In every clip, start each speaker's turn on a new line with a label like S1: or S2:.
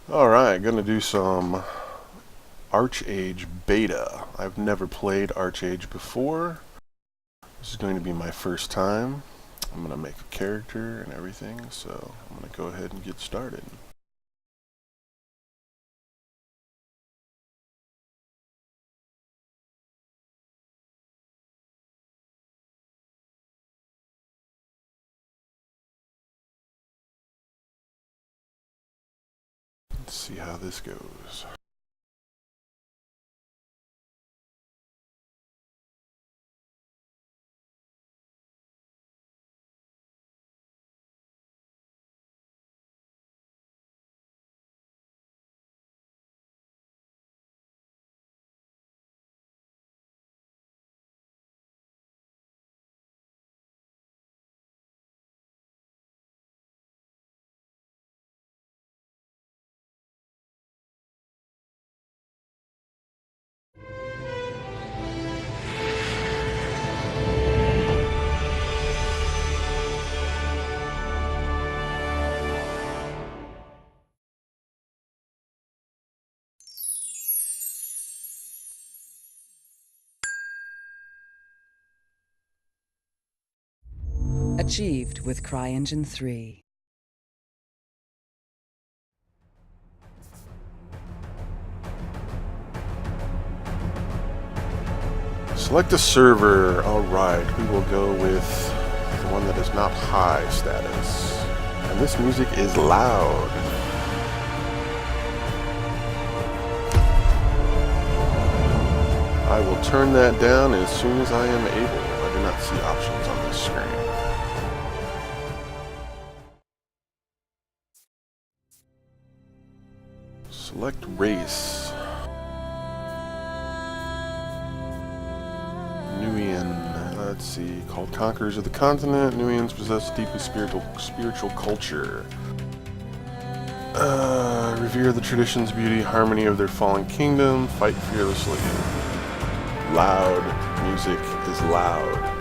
S1: Alright, gonna do some ArcheAge beta. I've never played ArcheAge before. This is going to be my first time. I'm gonna make a character and everything, so I'm gonna go ahead and get started. Let's see how this goes.
S2: Achieved with CryEngine 3.
S1: Select a server. Alright, we will go with the one that is not high status. And this music is loud. I will turn that down as soon as I am able. I do not see options on this screen. Select race. Nuian. Let's see. Called Conquerors of the Continent, Nuians possess deeply spiritual culture. Revere the traditions, beauty, harmony of their fallen kingdom. Fight fearlessly. Loud. Music is loud.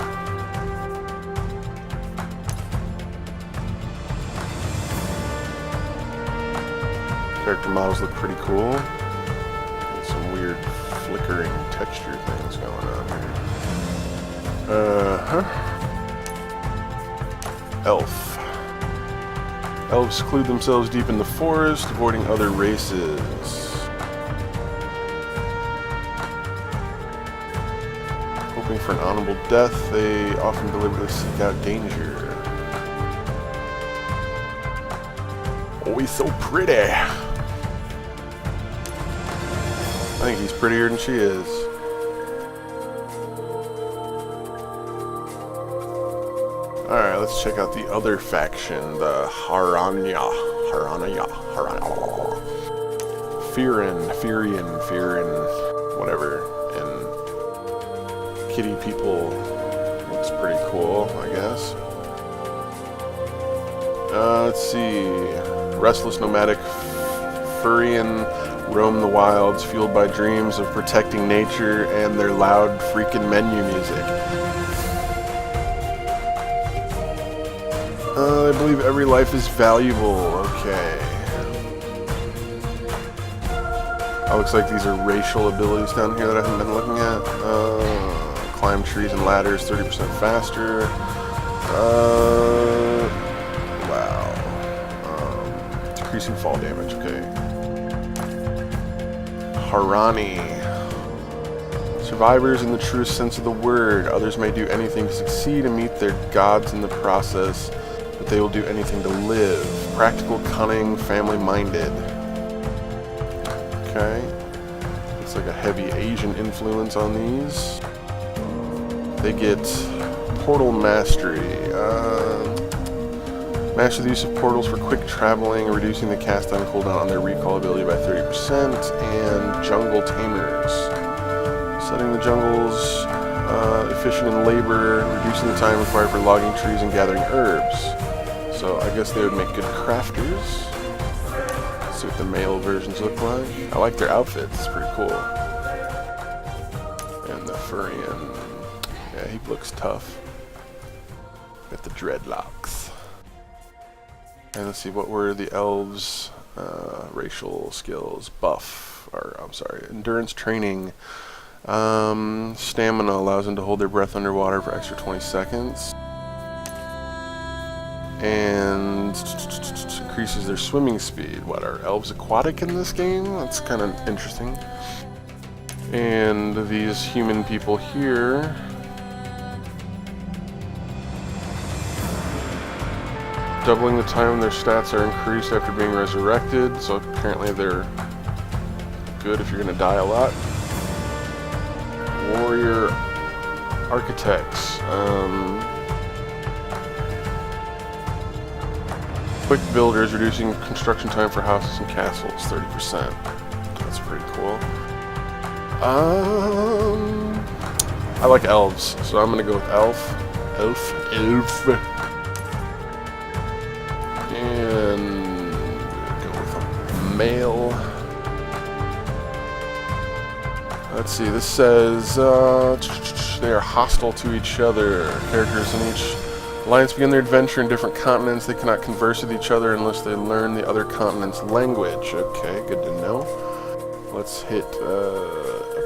S1: Character models look pretty cool. There's some weird flickering texture things going on here. Elf. Elves seclude themselves deep in the forest, avoiding other races. Hoping for an honorable death, they often deliberately seek out danger. Oh, he's so pretty! I think he's prettier than she is. Alright, let's check out the other faction, the Haranya. Firian, whatever. And kitty people looks pretty cool, I guess. Let's see. Restless nomadic Furian roam the wilds, fueled by dreams of protecting nature and their loud freaking menu music. I believe every life is valuable. Okay. Oh, looks like these are racial abilities down here that I haven't been looking at. Climb trees and ladders 30% faster. Wow. Decreasing fall damage. Okay. Harani. Survivors in the truest sense of the word. Others may do anything to succeed and meet their gods in the process, but they will do anything to live. Practical, cunning, family-minded. Okay. It's like a heavy Asian influence on these. They get portal mastery. Master the use of portals for quick traveling, reducing the cast time cooldown on their recall ability by 30%, and jungle tamers. Setting the jungles efficient in labor, reducing the time required for logging trees and gathering herbs. So I guess they would make good crafters. Let's see what the male versions look like. I like their outfits, it's pretty cool. And the Furian, yeah, he looks tough. Got the dreadlocks. And let's see, what were the elves? Racial skills buff, or I'm sorry, endurance training. Stamina allows them to hold their breath underwater for extra 20 seconds. And increases their swimming speed. What, are elves aquatic in this game? That's kind of interesting. And these human people here, doubling the time their stats are increased after being resurrected, so apparently they're good if you're going to die a lot. Warrior architects. Quick builders, reducing construction time for houses and castles, 30%. That's pretty cool. I like elves, so I'm going to go with elf. And go with a male. Let's see, this says they are hostile to each other. Characters in each alliance begin their adventure in different continents. They cannot converse with each other unless they learn the other continent's language. Okay, good to know. Let's hit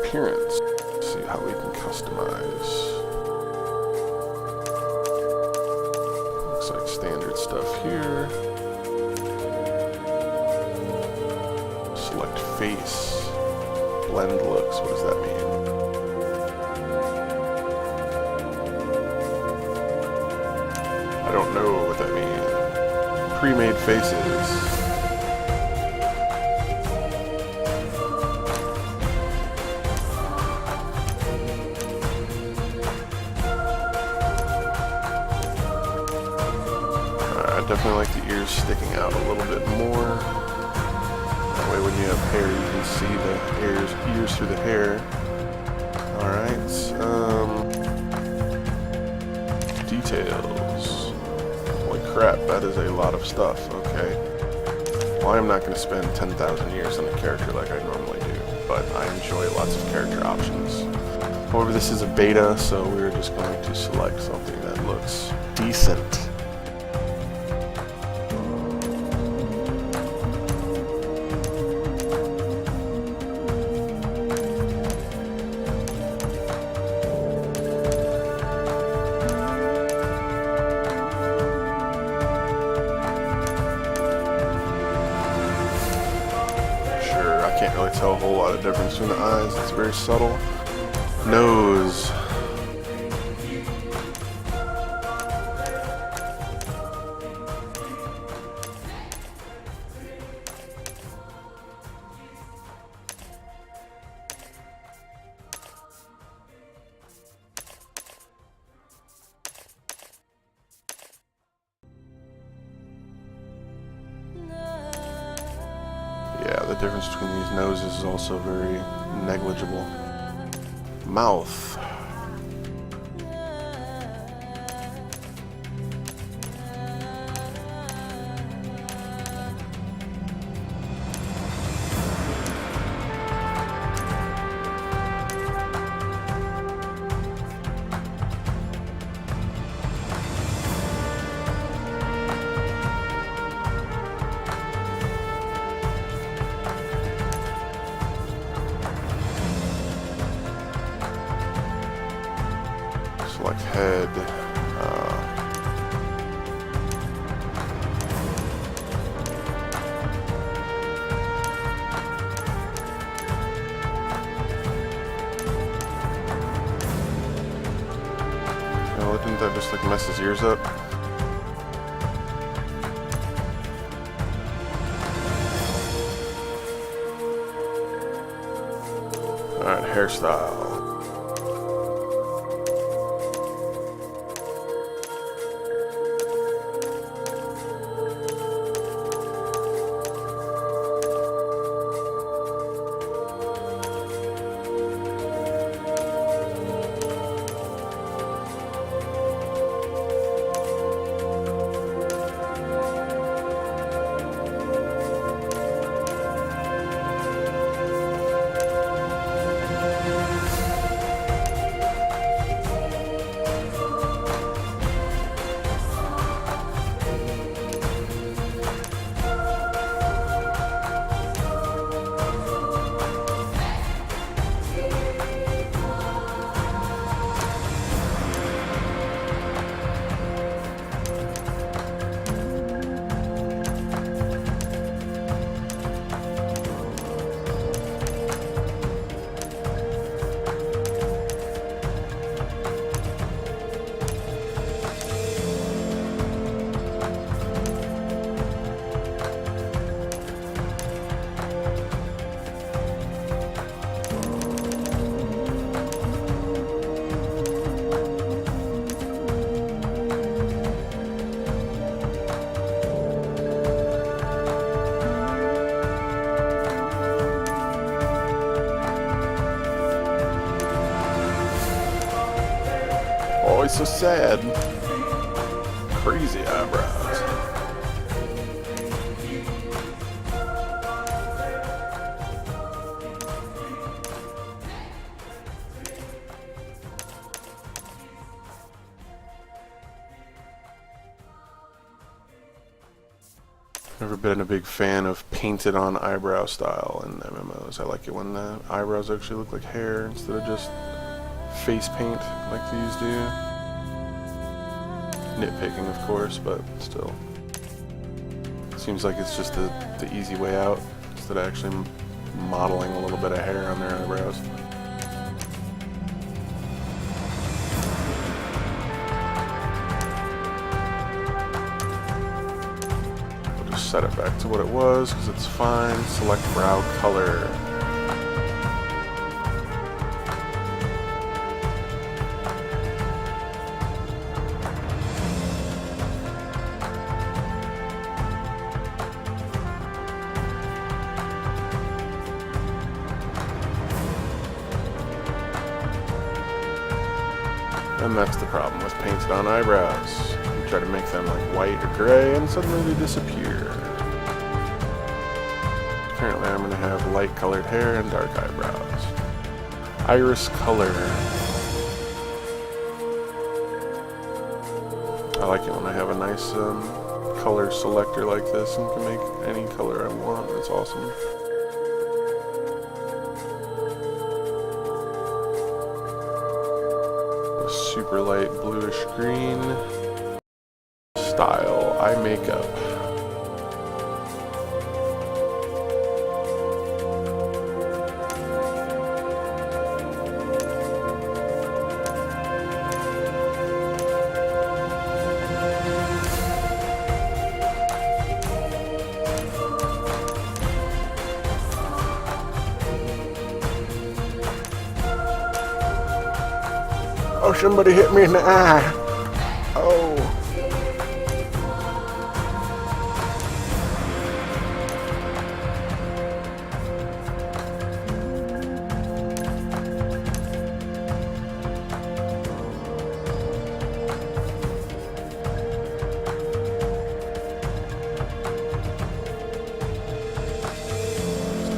S1: appearance. See how we can customize. Looks like standard stuff here. Select face. Blend looks. What does that mean? I don't know what that means. Pre-made faces. I definitely like the ears sticking out a little bit more. That way when you have hair you can see the ears through the hair. Alright, details. Holy crap, that is a lot of stuff, okay. Well, I'm not going to spend 10,000 years on a character like I normally do, but I enjoy lots of character options. However, this is a beta, so we're just going to select something that looks decent. Can't really tell a whole lot of difference between the eyes. It's very subtle. Nose. Yeah, the difference between these noses is also very negligible. Mouth. Select head. No, didn't that just like mess his ears up? Alright, hairstyle. so sad. Crazy eyebrows. Never been a big fan of painted on eyebrow style in MMOs. I like it when the eyebrows actually look like hair instead of just face paint like these do. Nitpicking, of course, but still. Seems like it's just the easy way out instead of actually modeling a little bit of hair on their eyebrows. Set it back to what it was because it's fine. Select brow color. And that's the problem with painted on eyebrows. You try to make them like white or gray and suddenly they disappear. Currently I'm going to have light colored hair and dark eyebrows. Iris color. I like it when I have a nice color selector like this and can make any color I want. It's awesome. A super light bluish green. Style, eye makeup. Oh, somebody hit me in the eye. Oh.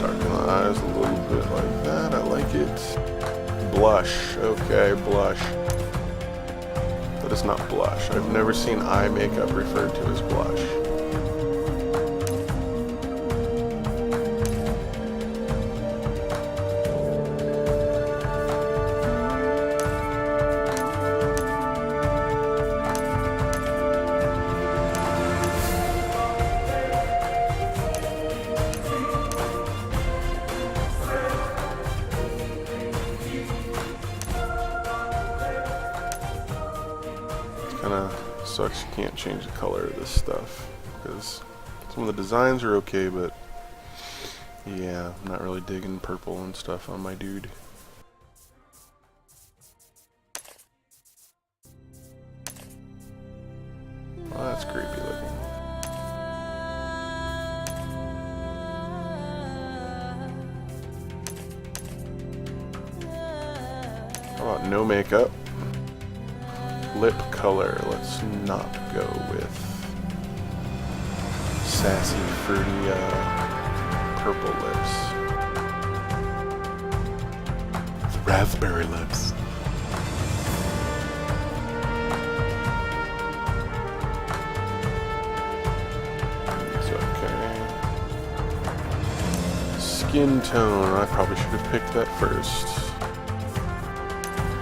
S1: Darken the eyes a little bit like that. I like it. Blush. Okay, blush. That is not blush. I've never seen eye makeup referred to as blush. Kinda sucks you can't change the color of this stuff because some of the designs are okay, but yeah, I'm not really digging purple and stuff on my dude. Well, that's creepy looking. How about no makeup? Lip color, let's not go with sassy, fruity, purple lips. Raspberry lips. It's okay. Skin tone, I probably should have picked that first.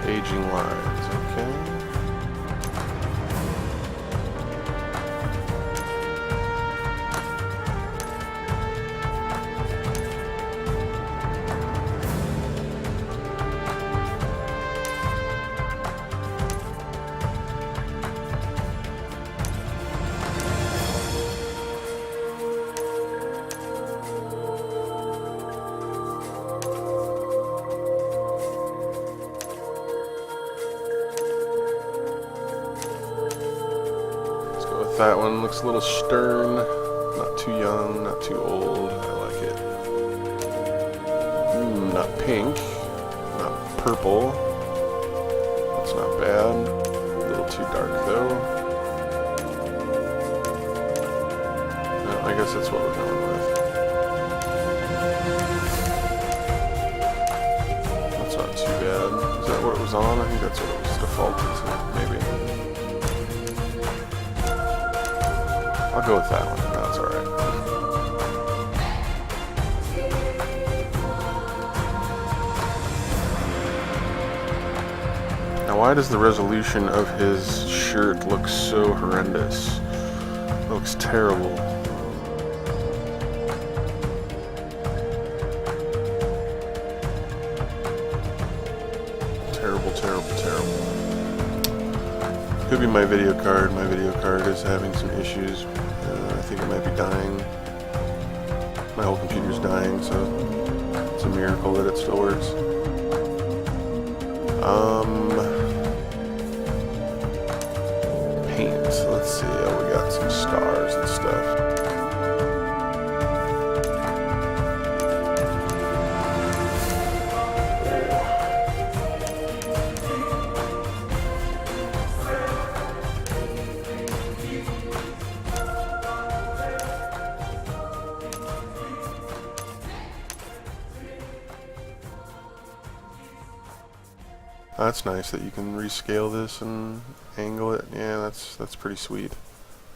S1: Aging lines, okay. That one looks a little stern, not too young, not too old. I like it. Not pink, not purple. That's not bad. A guess that's what we're going with. That's not too bad. Is that what it was on? I think that's what it was defaulted to, maybe. I'll go with that one. That's alright. Now, why does the resolution of his shirt look so horrendous? It looks terrible. Terrible, terrible, terrible. Could be my video card. My video card is having some issues. I think it might be dying. My whole computer's dying, so it's a miracle that it still works. Paint. Let's see. Oh, we got some stars and stuff. That's nice that you can rescale this and angle it. Yeah, that's pretty sweet.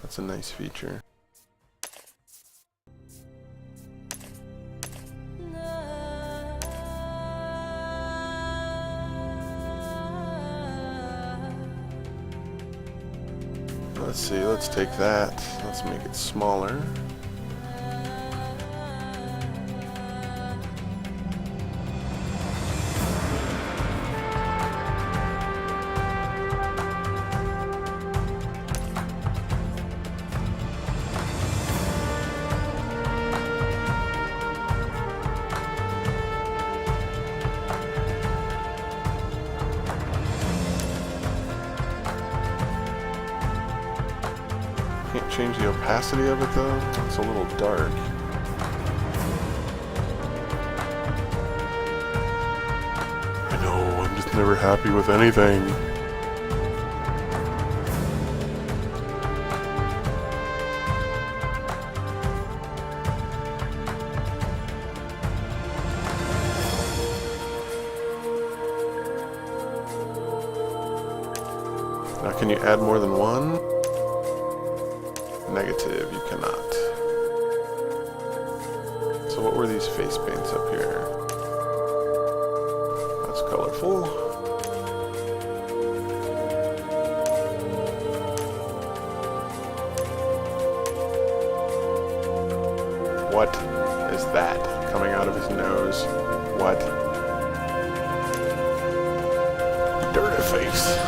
S1: That's a nice feature. Let's see, let's take that. Let's make it smaller. Can't change the opacity of it though. It's a little dark. I know, I'm just never happy with anything. Now can you add more than one? Negative, you cannot. So what were these face paints up here? That's colorful. What is that coming out of his nose? What? Dirty face.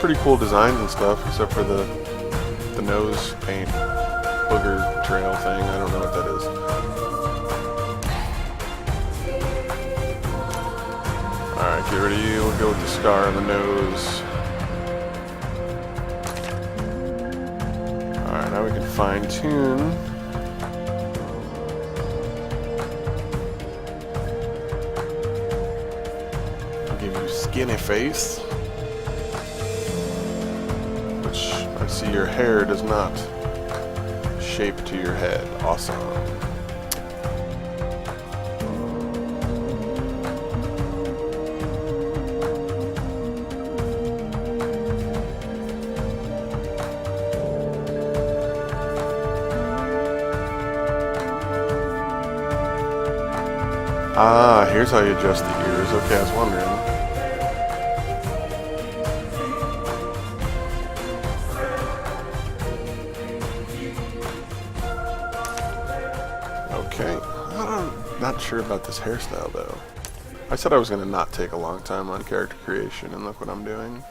S1: Pretty cool designs and stuff, except for the nose paint booger trail thing. I don't know what that is. Alright, get rid of you. We'll go with the scar on the nose. Alright, now we can fine tune. I'll give you skinny face. I see your hair does not shape to your head. Awesome. Ah, here's how you adjust the ears. Okay, I was wondering. Okay, I'm not sure about this hairstyle though. I said I was going to not take a long time on character creation, and look what I'm doing.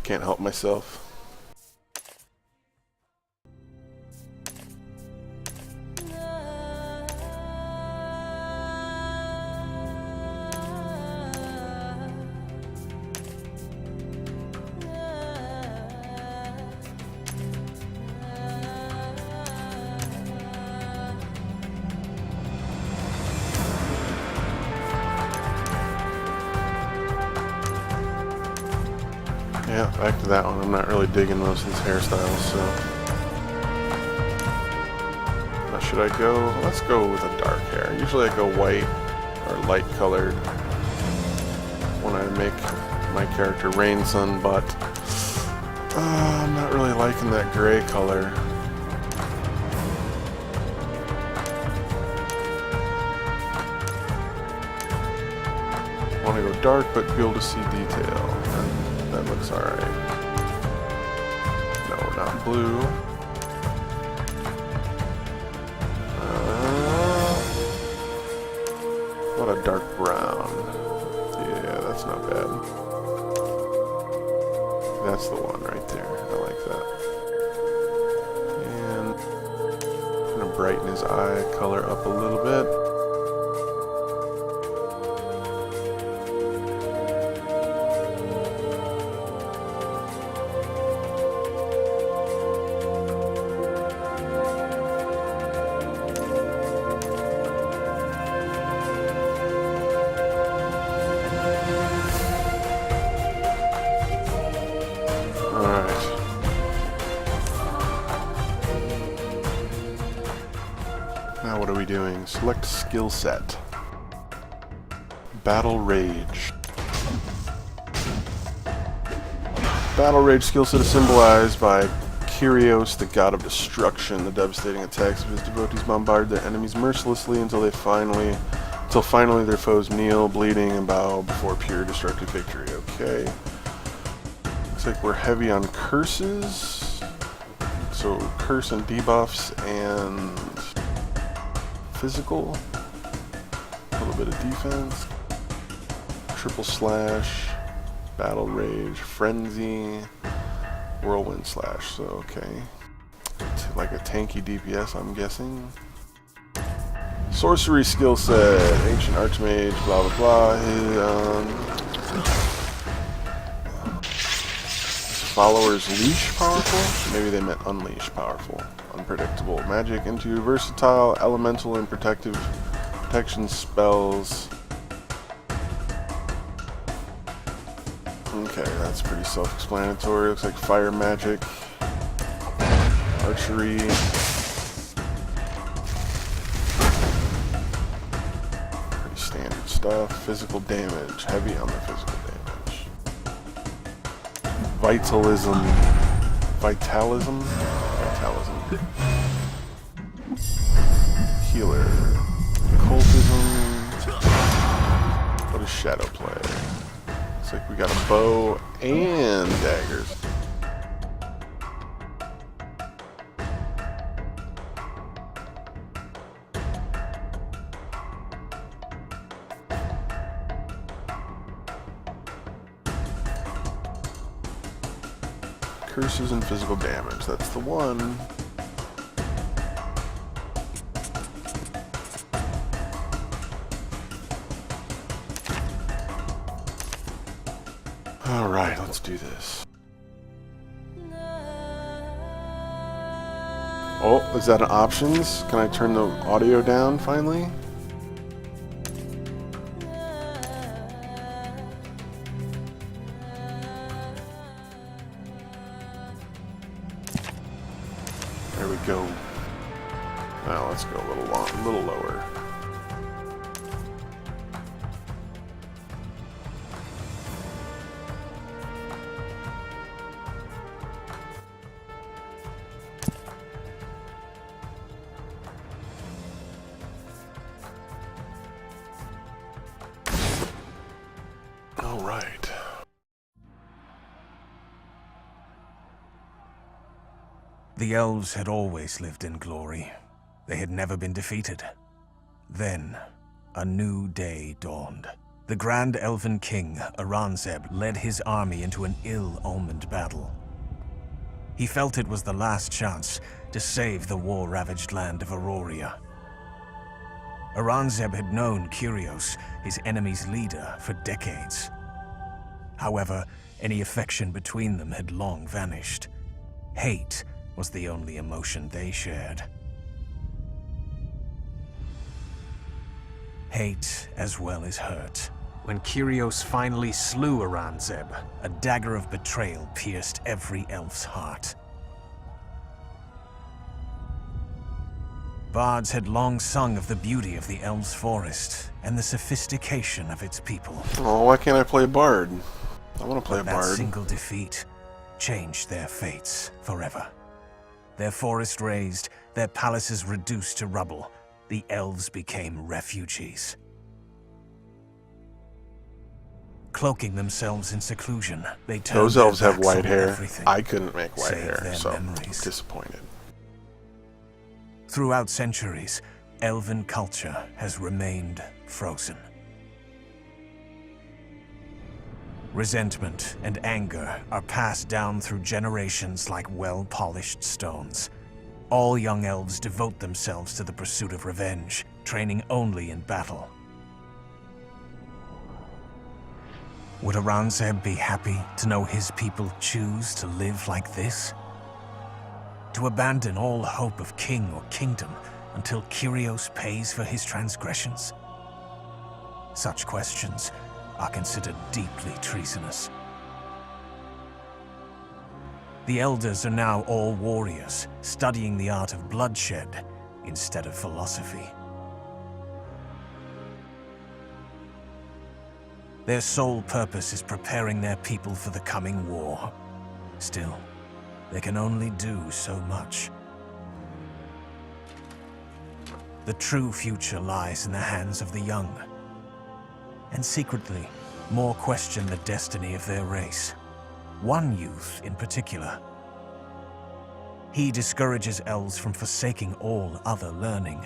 S1: Can't help myself. Yeah, back to that one. I'm not really digging most of these hairstyles, so... Now, should I go... Let's go with a dark hair. Usually I go white or light colored when I make my character Rain Sun, but I'm not really liking that gray color. I want to go dark, but be able to see detail. And that looks alright. No, not blue. What a dark brown. Yeah, that's not bad. That's the one right there. I like that. And I'm gonna brighten his eye color up a little bit. Now what are we doing? Select skill set. Battle Rage. Battle Rage skill set is symbolized by Kyrios, the god of destruction. The devastating attacks of his devotees bombard their enemies mercilessly until finally their foes kneel, bleeding, and bow before pure destructive victory. Okay. Looks like we're heavy on curses. So curse and debuffs and physical, a little bit of defense, triple slash, battle rage, frenzy, whirlwind slash. So okay, like a tanky DPS, I'm guessing. Sorcery skill set, ancient archmage, blah blah blah. Followers leash powerful? Maybe they meant unleash powerful. Unpredictable magic into versatile, elemental, and protection spells. Okay, that's pretty self-explanatory. Looks like fire magic, archery. Pretty standard stuff. Physical damage, heavy on the physical damage. Vitalism. Healer. Cultism. What is shadow play? Looks like we got a bow and daggers. Curses and physical damage. That's the one. Alright, let's do this. Oh, is that an options? Can I turn the audio down finally? There we go. Now let's go a little lower. All right.
S3: The elves had always lived in glory. They had never been defeated. Then, a new day dawned. The Grand Elven King, Aranzeb, led his army into an ill-omened battle. He felt it was the last chance to save the war-ravaged land of Auroria. Aranzeb had known Kyrios, his enemy's leader, for decades. However, any affection between them had long vanished. Hate was the only emotion they shared. Hate as well as hurt. When Kyrios finally slew Aranzeb, a dagger of betrayal pierced every elf's heart. Bards had long sung of the beauty of the elves' forest and the sophistication of its people.
S1: Oh, why can't I play Bard? I want to play a
S3: That
S1: Bard.
S3: single defeat changed their fates forever. Their forest razed, their palaces reduced to rubble, the elves became refugees. Cloaking themselves in seclusion, they turned
S1: Those elves
S3: their
S1: have
S3: backs
S1: white
S3: on
S1: hair.
S3: everything,
S1: I couldn't make white
S3: save
S1: hair,
S3: their
S1: so
S3: memories.
S1: I'm disappointed.
S3: Throughout centuries, elven culture has remained frozen. Resentment and anger are passed down through generations like well-polished stones. All young elves devote themselves to the pursuit of revenge, training only in battle. Would Aranzeb be happy to know his people choose to live like this? To abandon all hope of king or kingdom until Kyrios pays for his transgressions? Such questions are considered deeply treasonous. The elders are now all warriors, studying the art of bloodshed instead of philosophy. Their sole purpose is preparing their people for the coming war. Still, they can only do so much. The true future lies in the hands of the young. And secretly, more question the destiny of their race. One youth in particular. He discourages elves from forsaking all other learning,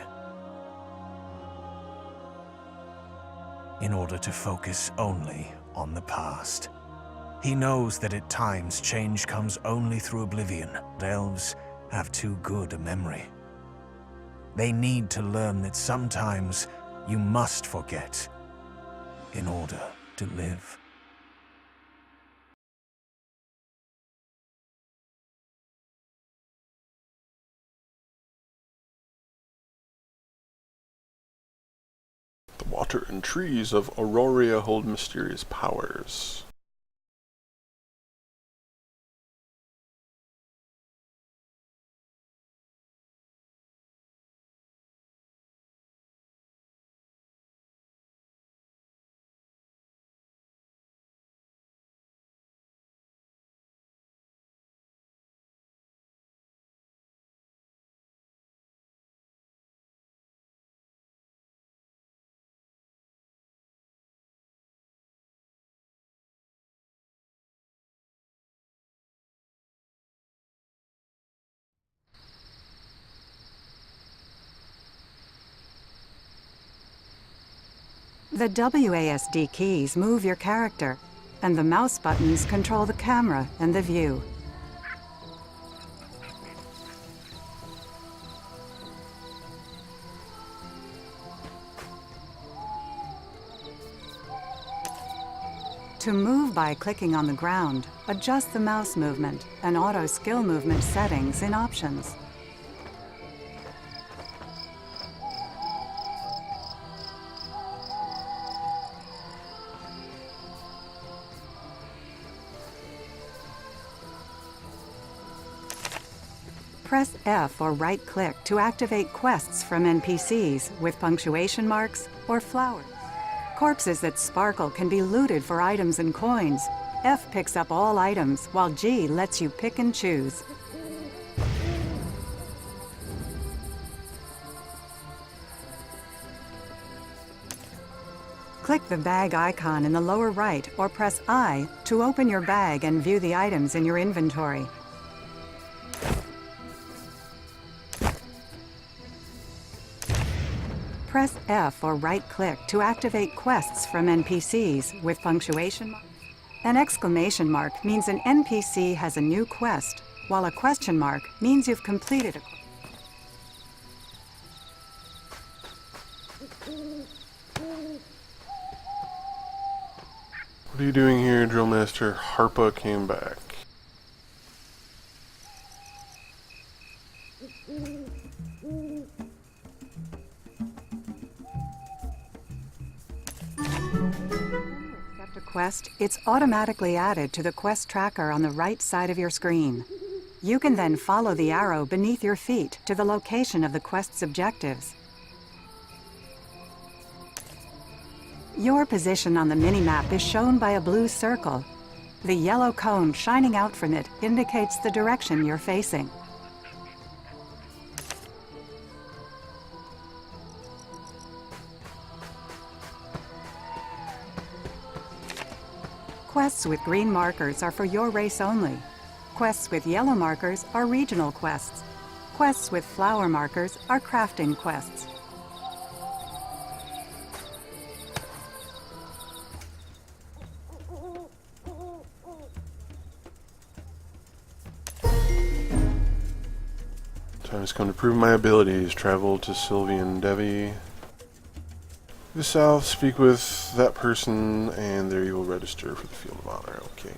S3: in order to focus only on the past. He knows that at times change comes only through oblivion. Elves have too good a memory. They need to learn that sometimes you must forget in order to live.
S1: The water and trees of Auroria hold mysterious powers.
S4: The WASD keys move your character, and the mouse buttons control the camera and the view. To move by clicking on the ground, adjust the mouse movement and auto skill movement settings in Options. Press F or right-click to activate quests from NPCs with punctuation marks or flowers. Corpses that sparkle can be looted for items and coins. F picks up all items, while G lets you pick and choose. Click the bag icon in the lower right or press I to open your bag and view the items in your inventory. Press F or right-click to activate quests from NPCs with punctuation marks. An exclamation mark means an NPC has a new quest, while a question mark means you've completed a quest.
S1: What are you doing here, Drill Master? Harpa came back.
S4: quest, it's automatically added to the quest tracker on the right side of your screen. You can then follow the arrow beneath your feet to the location of the quest's objectives. Your position on the minimap is shown by a blue circle. The yellow cone shining out from it indicates the direction you're facing. Quests with green markers are for your race only. Quests with yellow markers are regional quests. Quests with flower markers are crafting quests.
S1: Time has come to prove my abilities. Travel to Sylvian Devi. To the south, speak with that person, and there you will register for the Field of Honor. Okay.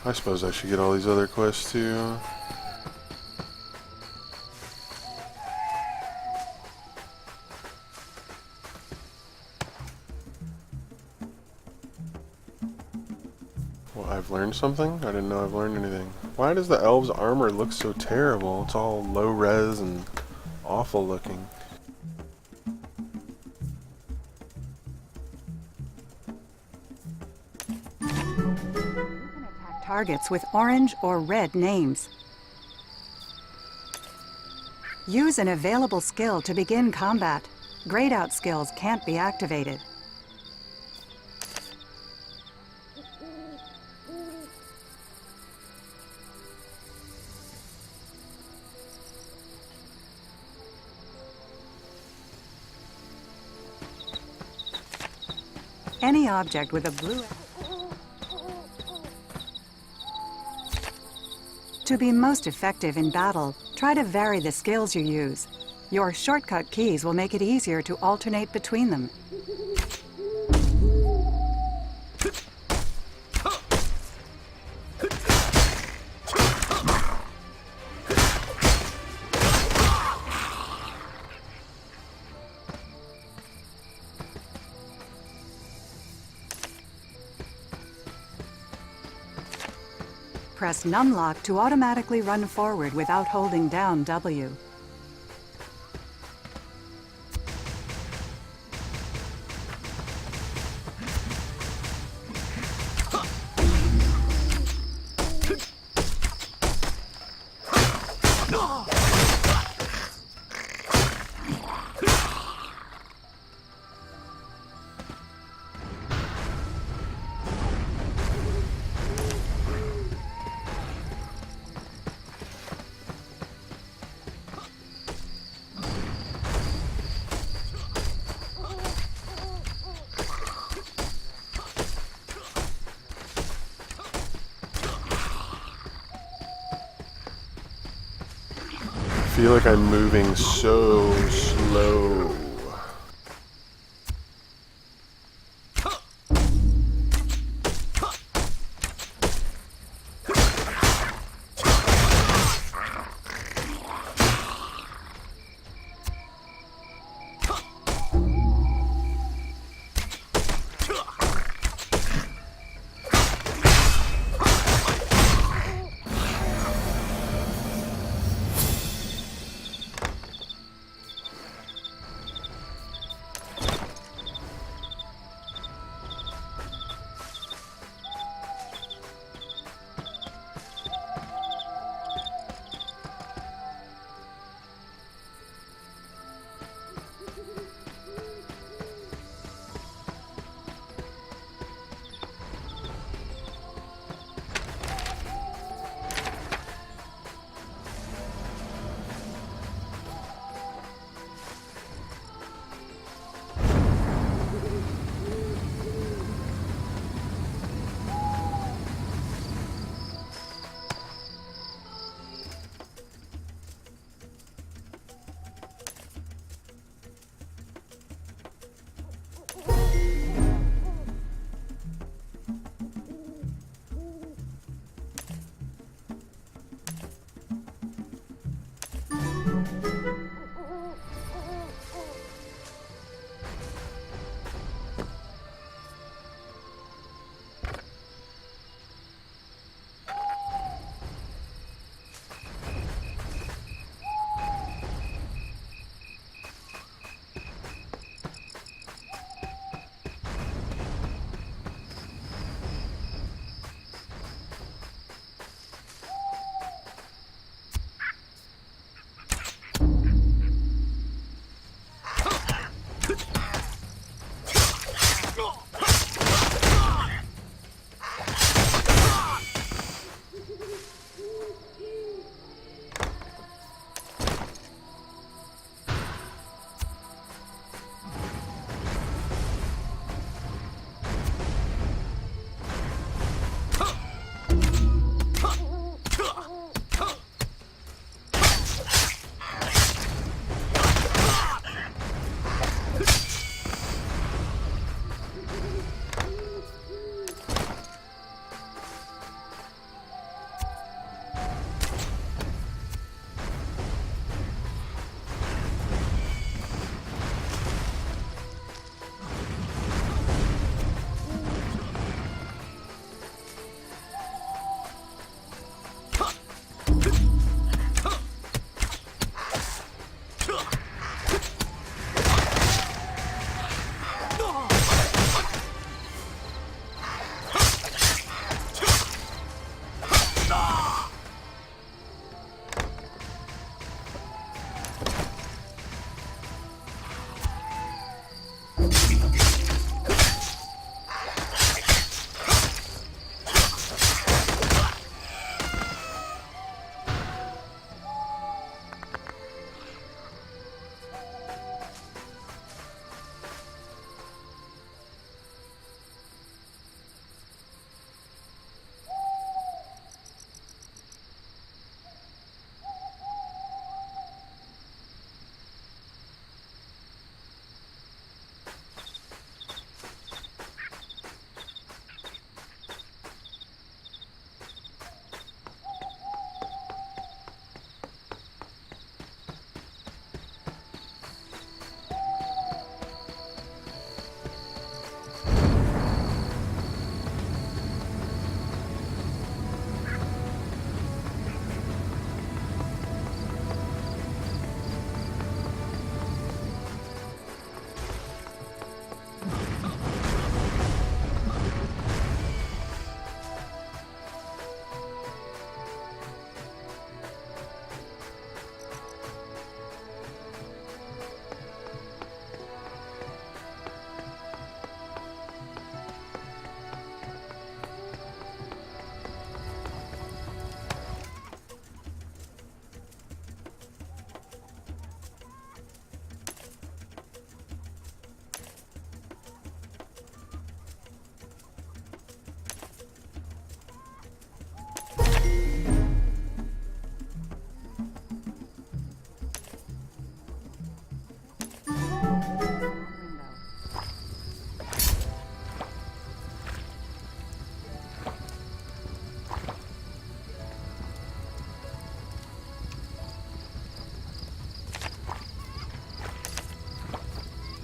S1: I suppose I should get all these other quests too. Well, I've learned something? I didn't know I've learned anything. Why does the elves' armor look so terrible? It's all low res and awful looking.
S4: Targets with orange or red names. Use an available skill to begin combat. Grayed out skills can't be activated. Any object with a blue... To be most effective in battle, try to vary the skills you use. Your shortcut keys will make it easier to alternate between them. Press numlock to automatically run forward without holding down W.
S1: I feel like I'm moving so slow.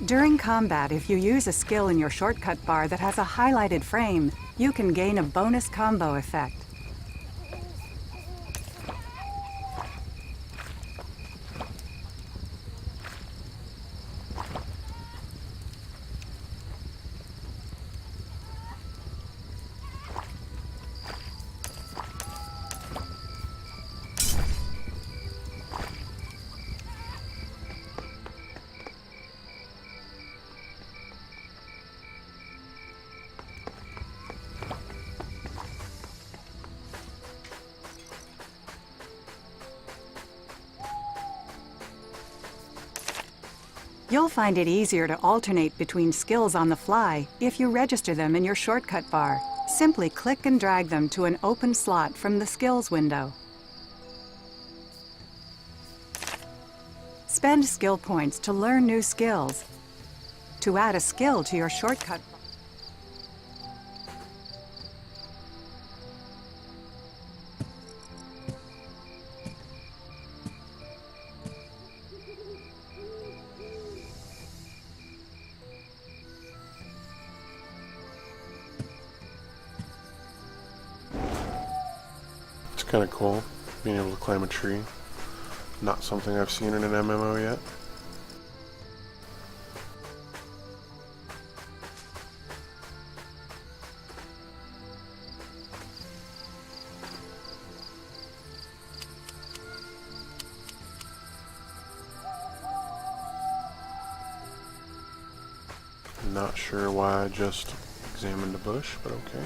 S4: During combat, if you use a skill in your shortcut bar that has a highlighted frame, you can gain a bonus combo effect. You'll find it easier to alternate between skills on the fly if you register them in your shortcut bar. Simply click and drag them to an open slot from the skills window. Spend skill points to learn new skills. To add a skill to your shortcut bar,
S1: It's kind of cool, being able to climb a tree. Not something I've seen in an MMO yet. Not sure why I just examined a bush, but okay.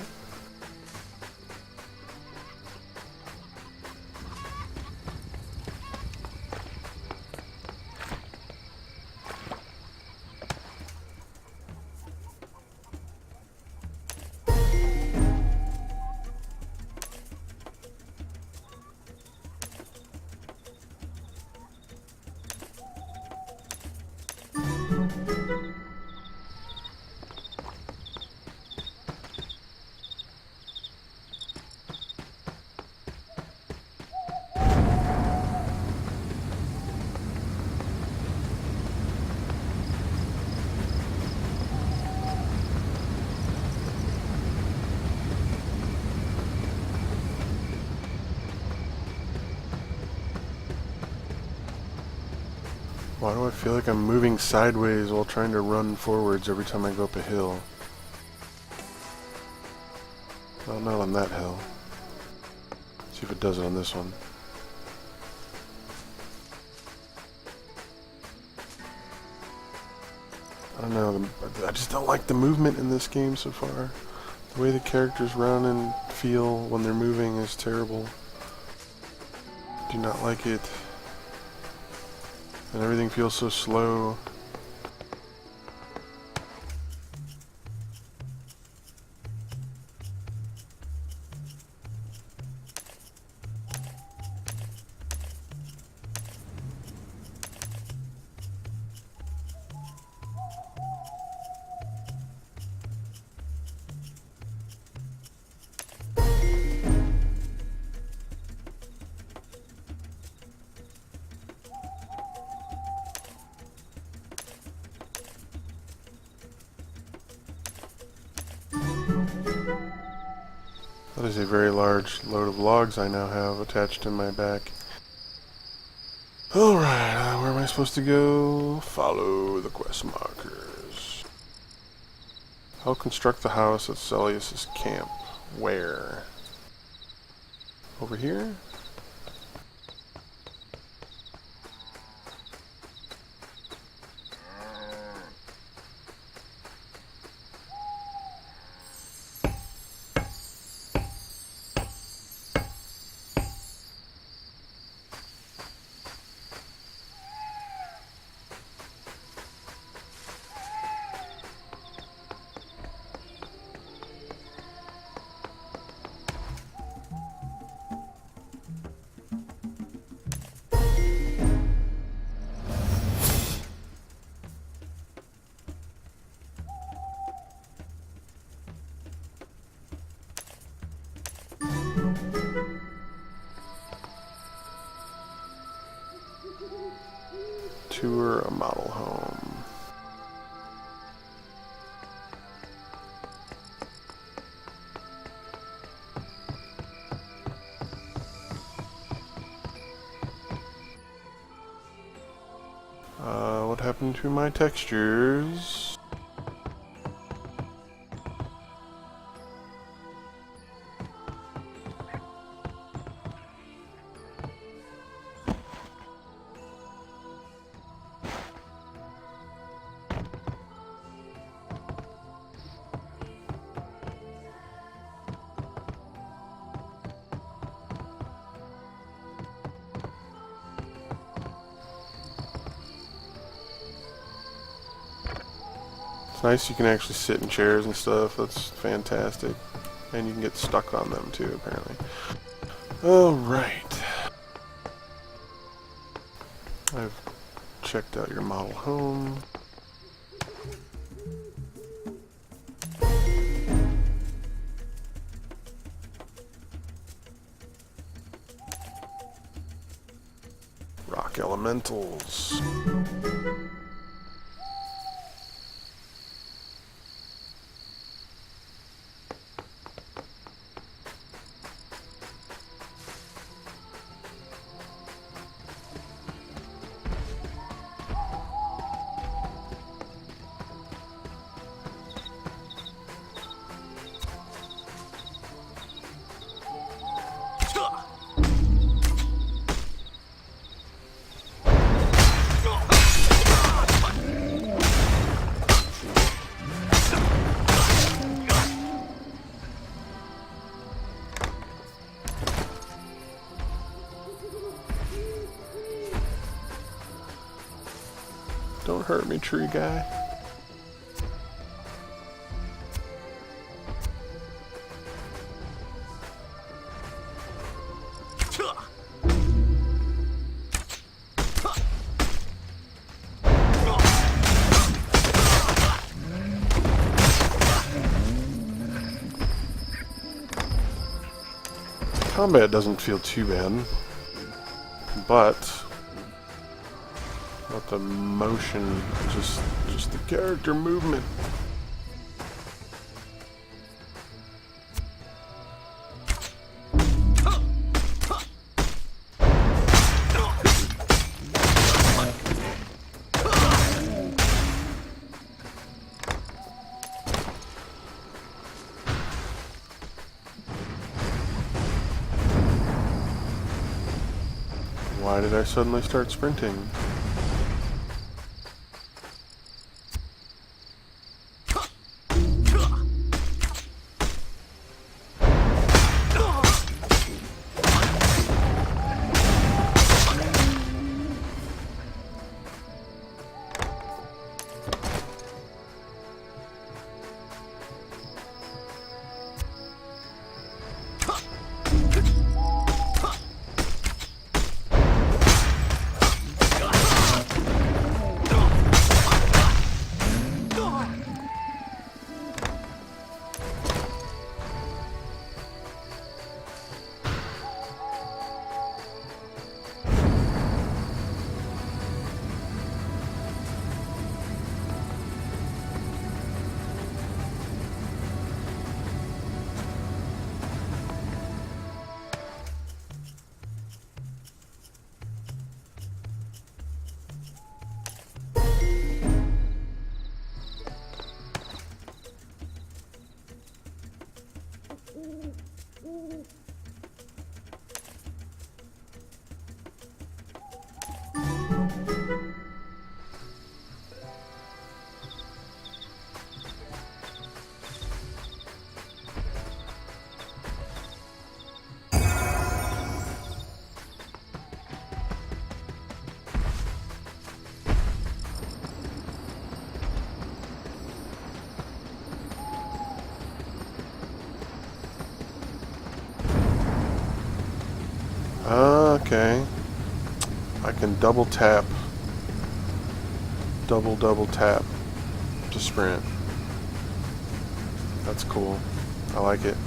S1: Why do I feel like I'm moving sideways while trying to run forwards every time I go up a hill? Well, not on that hill. See if it does it on this one. I don't know, I just don't like the movement in this game so far. The way the characters run and feel when they're moving is terrible. Do not like it. And everything feels so slow. That is a very large load of logs I now have attached in my back. Alright, where am I supposed to go? Follow the quest markers. I'll construct the house at Celius's camp. Where? Over here? Tour a model home. What happened to my textures? It's nice you can actually sit in chairs and stuff. That's fantastic. And you can get stuck on them too, apparently. Alright. I've checked out your model home. Rock elementals. Don't hurt me, tree guy. Combat doesn't feel too bad, but not the motion, just the character movement. Why did I suddenly start sprinting? Okay. I can double tap to sprint. That's cool. I like it.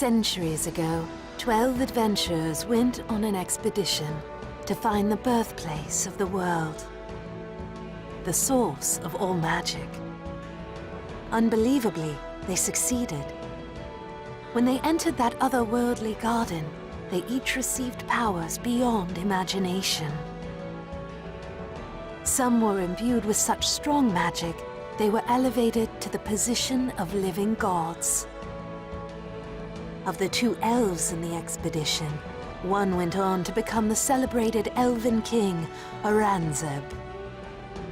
S5: Centuries ago, 12 adventurers went on an expedition to find the birthplace of the world, the source of all magic. Unbelievably, they succeeded. When they entered that otherworldly garden, they each received powers beyond imagination. Some were imbued with such strong magic, they were elevated to the position of living gods. Of the 2 elves in the expedition, one went on to become the celebrated elven king, Aranzeb.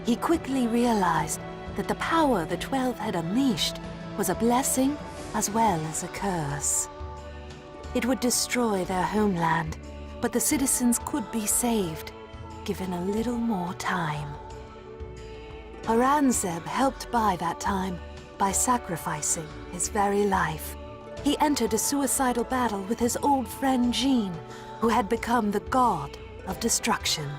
S5: He quickly realized that the power the 12 had unleashed was a blessing as well as a curse. It would destroy their homeland, but the citizens could be saved, given a little more time. Aranzeb helped buy that time by sacrificing his very life. He entered a suicidal battle with his old friend Jean, who had become the god of destruction.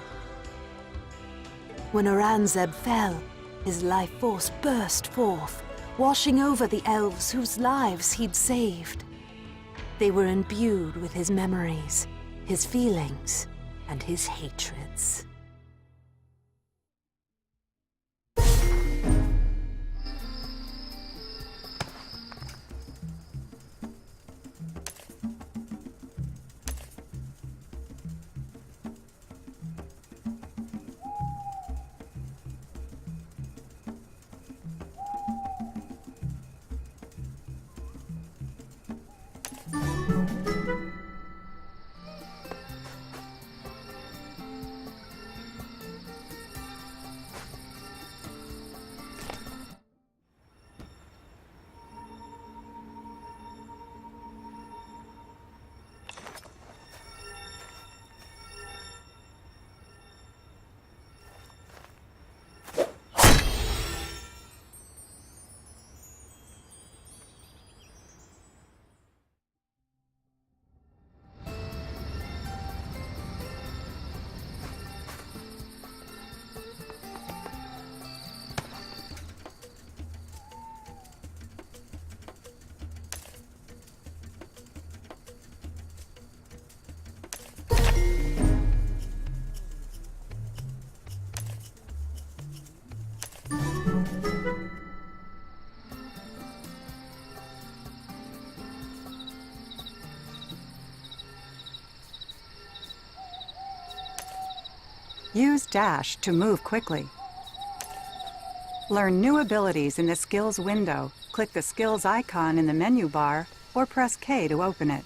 S5: When Aranzeb fell, his life force burst forth, washing over the elves whose lives he'd saved. They were imbued with his memories, his feelings, and his hatreds.
S4: Use Dash to move quickly. Learn new abilities in the Skills window. Click the Skills icon in the menu bar or press K to open it.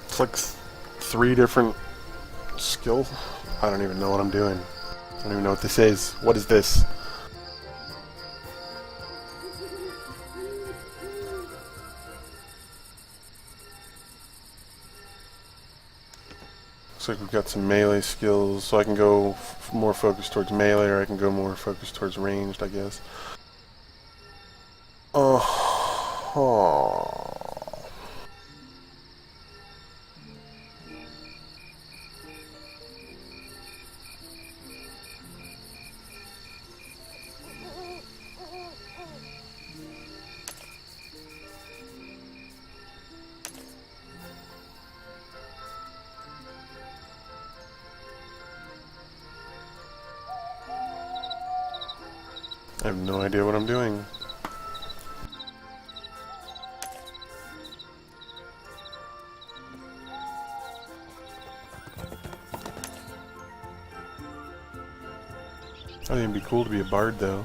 S1: It's like 3 different skills. I don't even know what I'm doing. I don't even know what this is. What is this? Looks like we've got some melee skills, so I can go more focused towards melee, or I can go more focused towards ranged, I guess. Oh. I have no idea what I'm doing. I think it'd be cool to be a bard, though.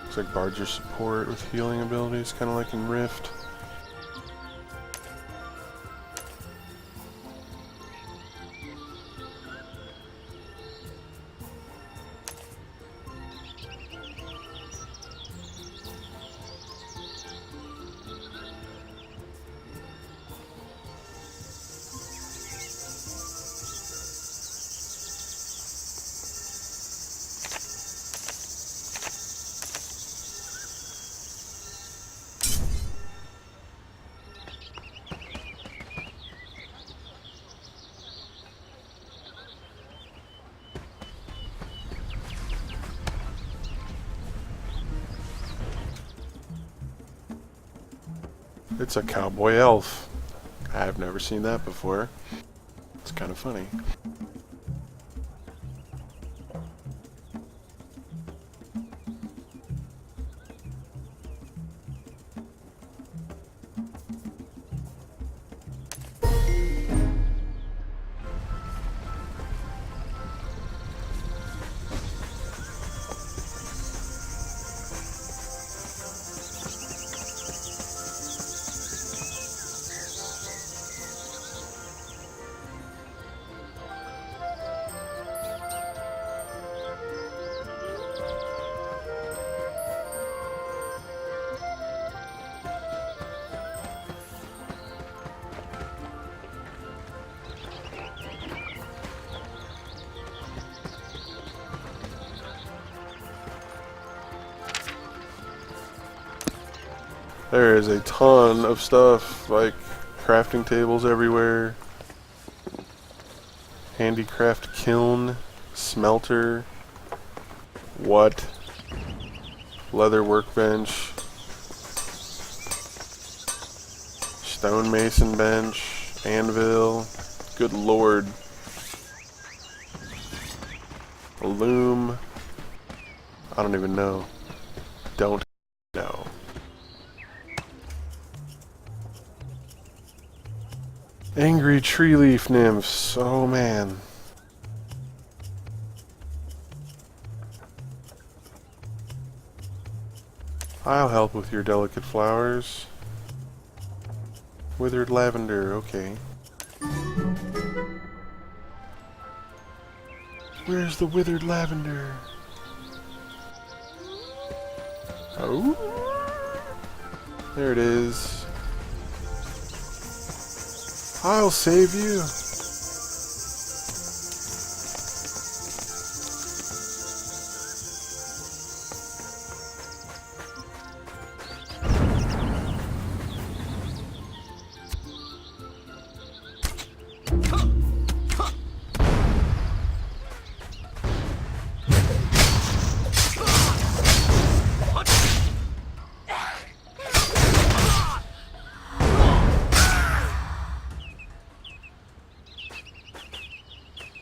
S1: Looks like bards are support with healing abilities, kind of like in Rift. It's a cowboy elf. I've never seen that before. It's kind of funny. There is a ton of stuff, like crafting tables everywhere, handicraft kiln, smelter, what? Leather workbench, stonemason bench, anvil, good lord, a loom, I don't even know, don't know. Angry tree leaf nymphs. Oh man. I'll help with your delicate flowers. Withered lavender, okay. Where's the withered lavender? Oh? There it is. I'll save you.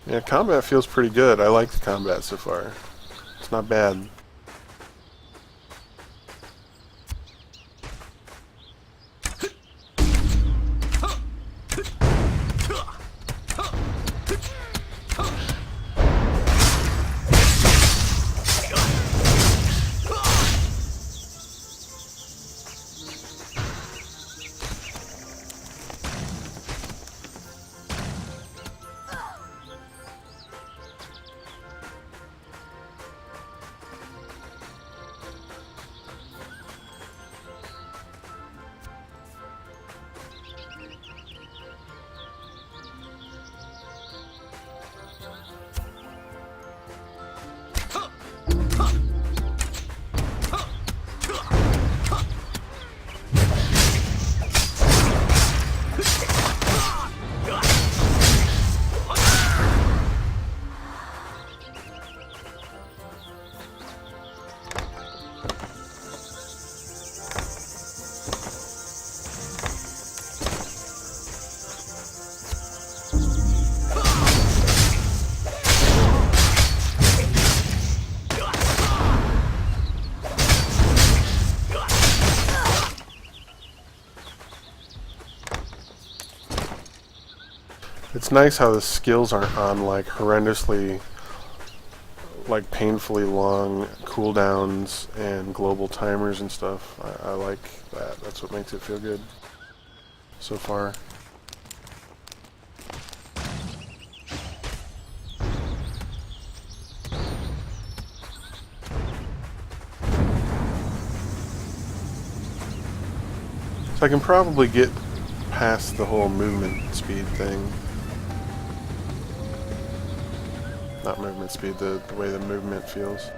S1: Yeah, combat feels pretty good. I like the combat so far. It's not bad. It's nice how the skills aren't on like horrendously, like painfully long cooldowns and global timers and stuff. I like that. That's what makes it feel good so far. So I can probably get past the whole movement speed thing. Not movement speed, the way the movement feels.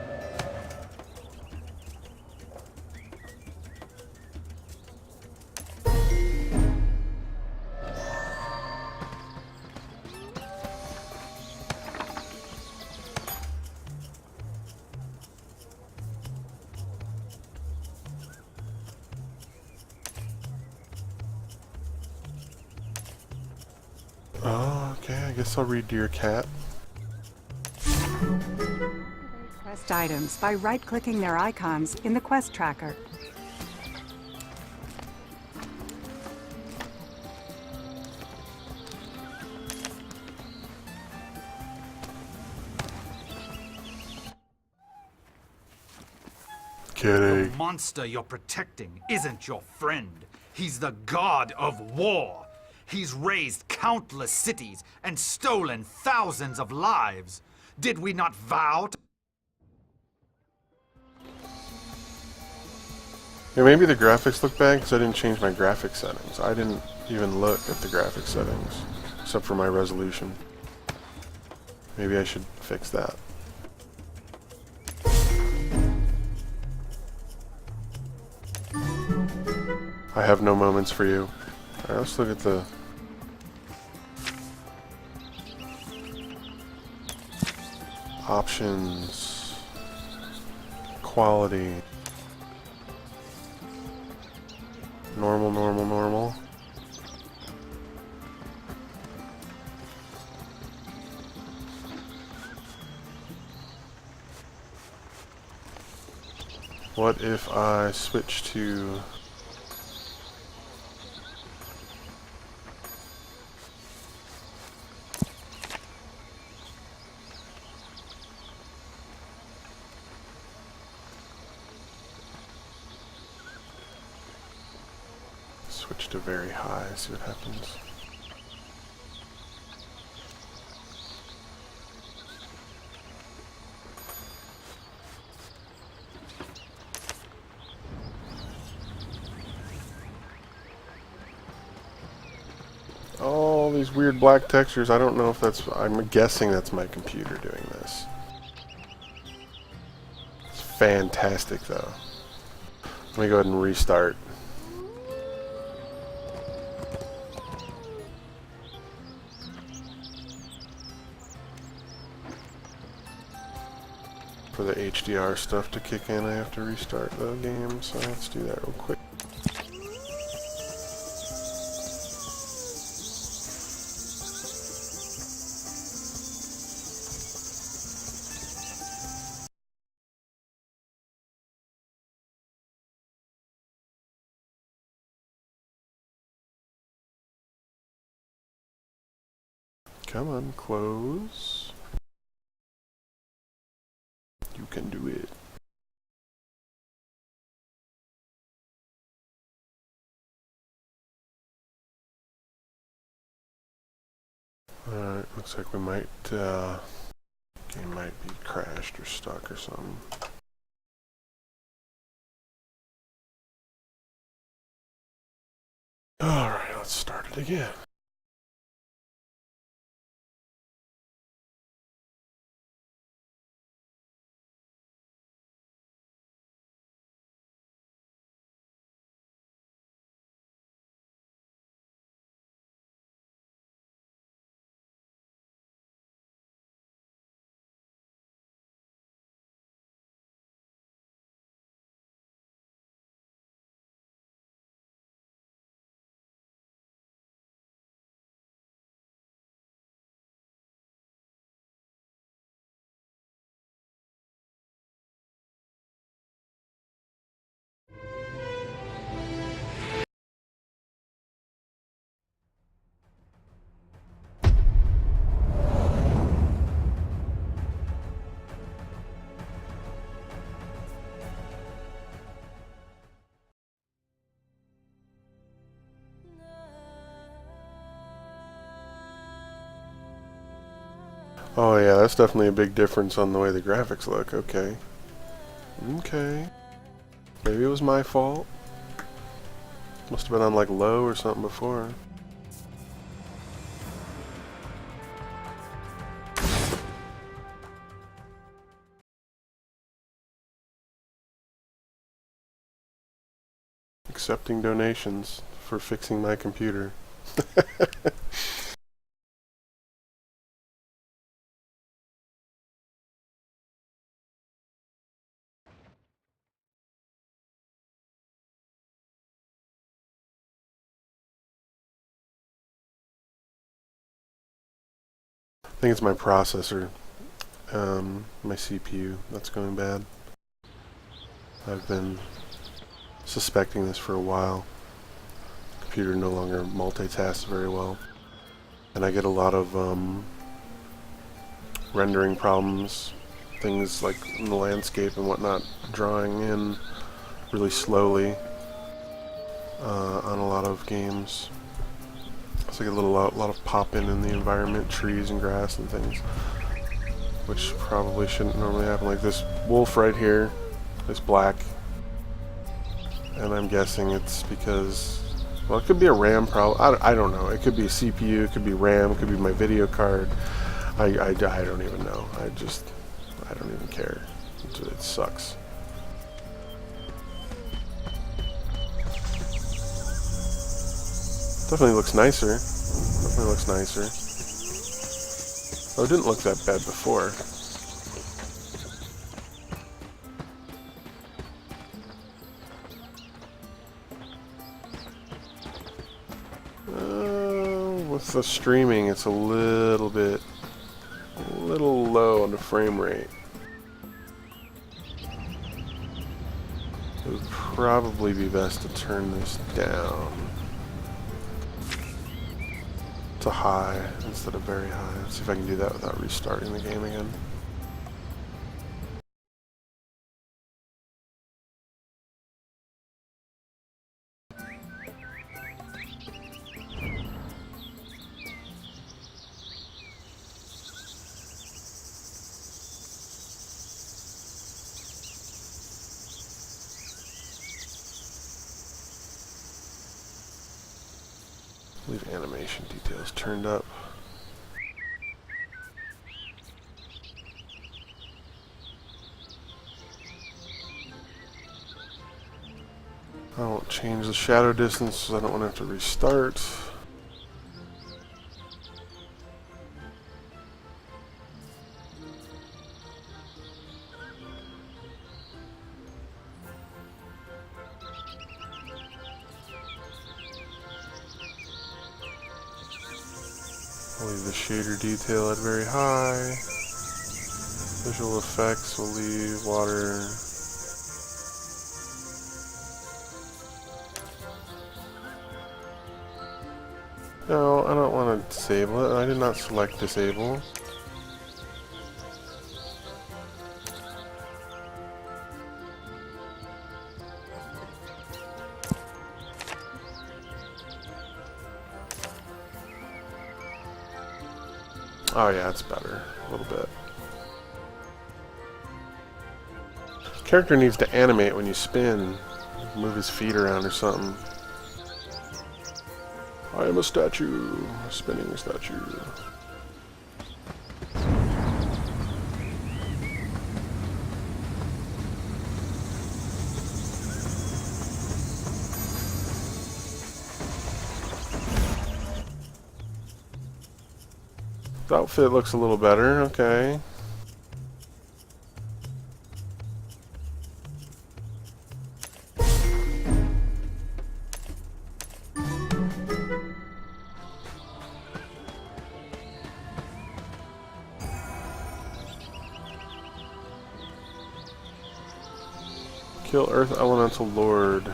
S1: Oh, okay, I guess I'll read Dear Cat.
S4: Quest items by right-clicking their icons in the quest tracker.
S1: Kidding.
S6: The monster you're protecting isn't your friend. He's the god of war. He's razed countless cities and stolen thousands of lives. Did we not vow to...
S1: Yeah, maybe the graphics look bad because I didn't change my graphics settings. I didn't even look at the graphics settings, except for my resolution. Maybe I should fix that. I have no moments for you. Alright, let's look at the... options. Quality. Normal, normal, normal. What if I switch to... switch to very high, see what happens. All these weird black textures, I don't know if that's... I'm guessing that's my computer doing this. It's fantastic though. Let me go ahead and restart. For the HDR stuff to kick in, I have to restart the game, so let's do that real quick. Come on, close. You can do it. Alright, looks like we might, game might be crashed or stuck or something. Alright, let's start it again. Oh yeah, that's definitely a big difference on the way the graphics look. Okay. Okay. Maybe it was my fault. Must have been on like low or something before. Accepting donations for fixing my computer. I think it's my processor, my CPU, that's going bad. I've been suspecting this for a while. The computer no longer multitasks very well. And I get a lot of rendering problems, things like in the landscape and whatnot, drawing in really slowly on a lot of games. It's like a lot of pop in the environment, trees and grass and things, which probably shouldn't normally happen. Like this wolf right here is black, and I'm guessing it's because, well, it could be a RAM problem. I don't know. It could be a CPU, it could be RAM, it could be my video card. I don't even know. I don't even care. It sucks. Definitely looks nicer. Definitely looks nicer. Oh, it didn't look that bad before. With the streaming, it's a little low on the frame rate. It would probably be best to turn this down to high instead of very high. Let's see if I can do that without restarting the game again. Leave animation details turned up. I won't change the shadow distance so I don't want to have to restart. I'll leave the shader detail at very high. Visual effects will leave water. No, I don't want to disable it. I did not select disable. Oh yeah, it's better. A little bit. Character needs to animate when you spin. Move his feet around or something. I am a statue. A spinning statue. The outfit looks a little better, okay. Kill Earth Elemental Lord.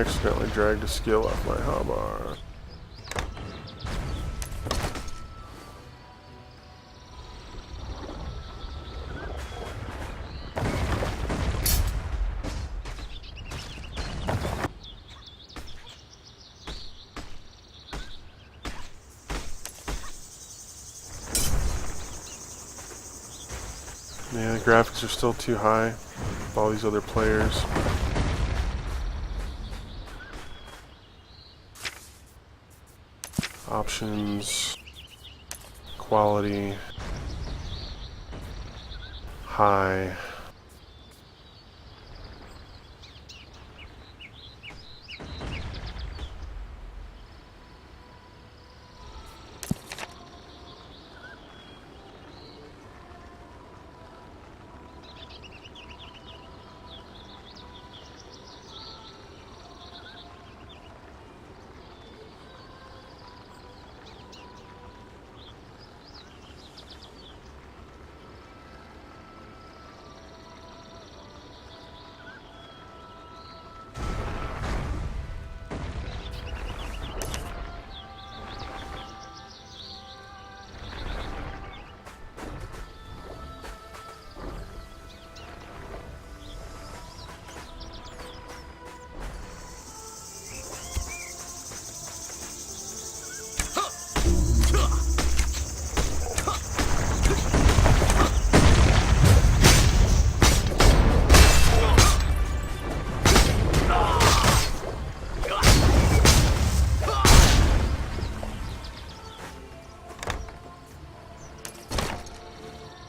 S1: accidentally dragged a skill off my hotbar. Yeah, the graphics are still too high with all these other players. Options, quality, high.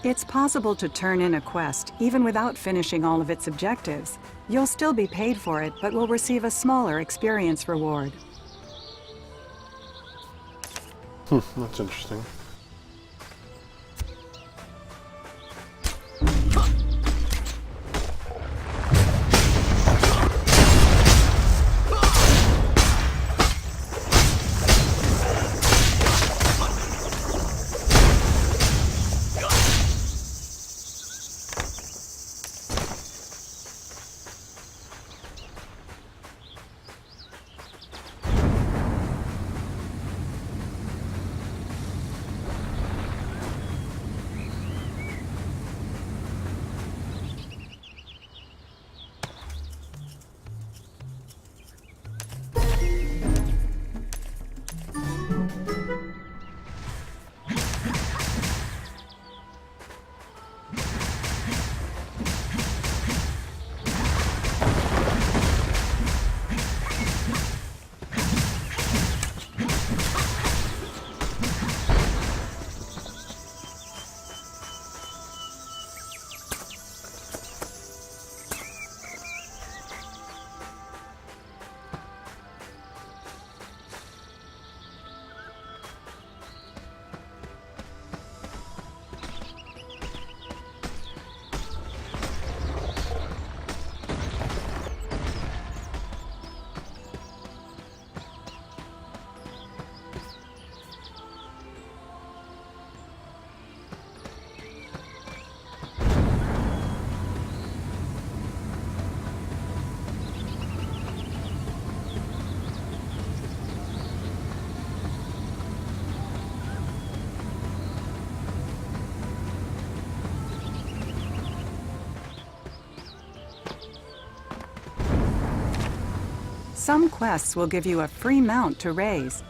S4: It's possible to turn in a quest even without finishing all of its objectives. You'll still be paid for it, but will receive a smaller experience reward.
S1: That's interesting.
S4: Some quests will give you a free mount to raise.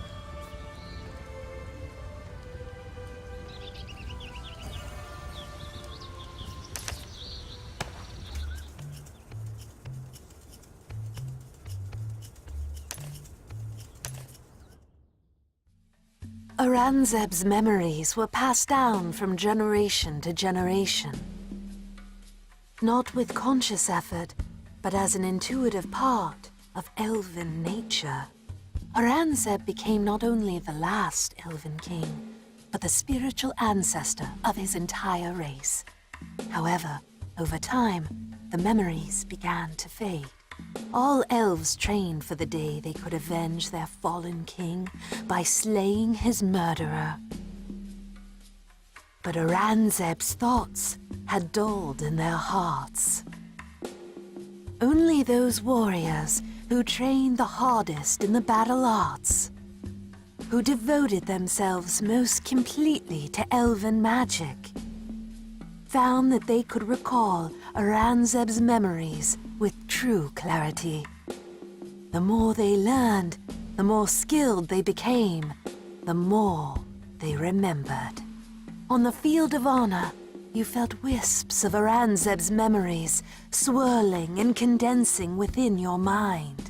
S5: Aurangzeb's memories were passed down from generation to generation. Not with conscious effort, but as an intuitive part of elven nature. Aurangzeb became not only the last elven king, but the spiritual ancestor of his entire race. However, over time, the memories began to fade. All elves trained for the day they could avenge their fallen king by slaying his murderer. But Aurangzeb's thoughts had dulled in their hearts. Only those warriors who trained the hardest in the battle arts, who devoted themselves most completely to elven magic, found that they could recall Aranzeb's memories with true clarity. The more they learned, the more skilled they became, the more they remembered. On the field of honor, you felt wisps of Aranzeb's memories swirling and condensing within your mind.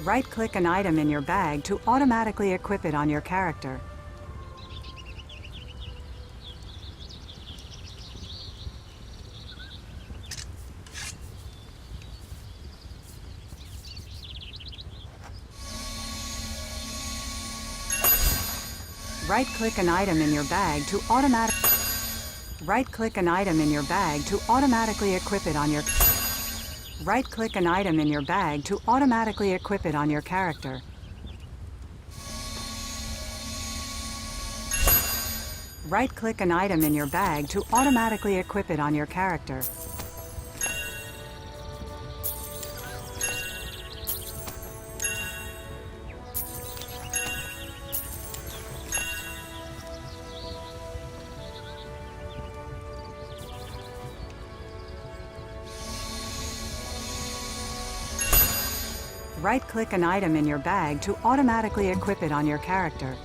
S4: Right-click an item in your bag to automatically equip it on your character. Right-click an item in your bag to Right-click an item in your bag to automatically equip it on your Right-click an item in your bag to automatically equip it on your character. Right-click an item in your bag to automatically equip it on your character. Right-click an item in your bag to automatically equip it on your character.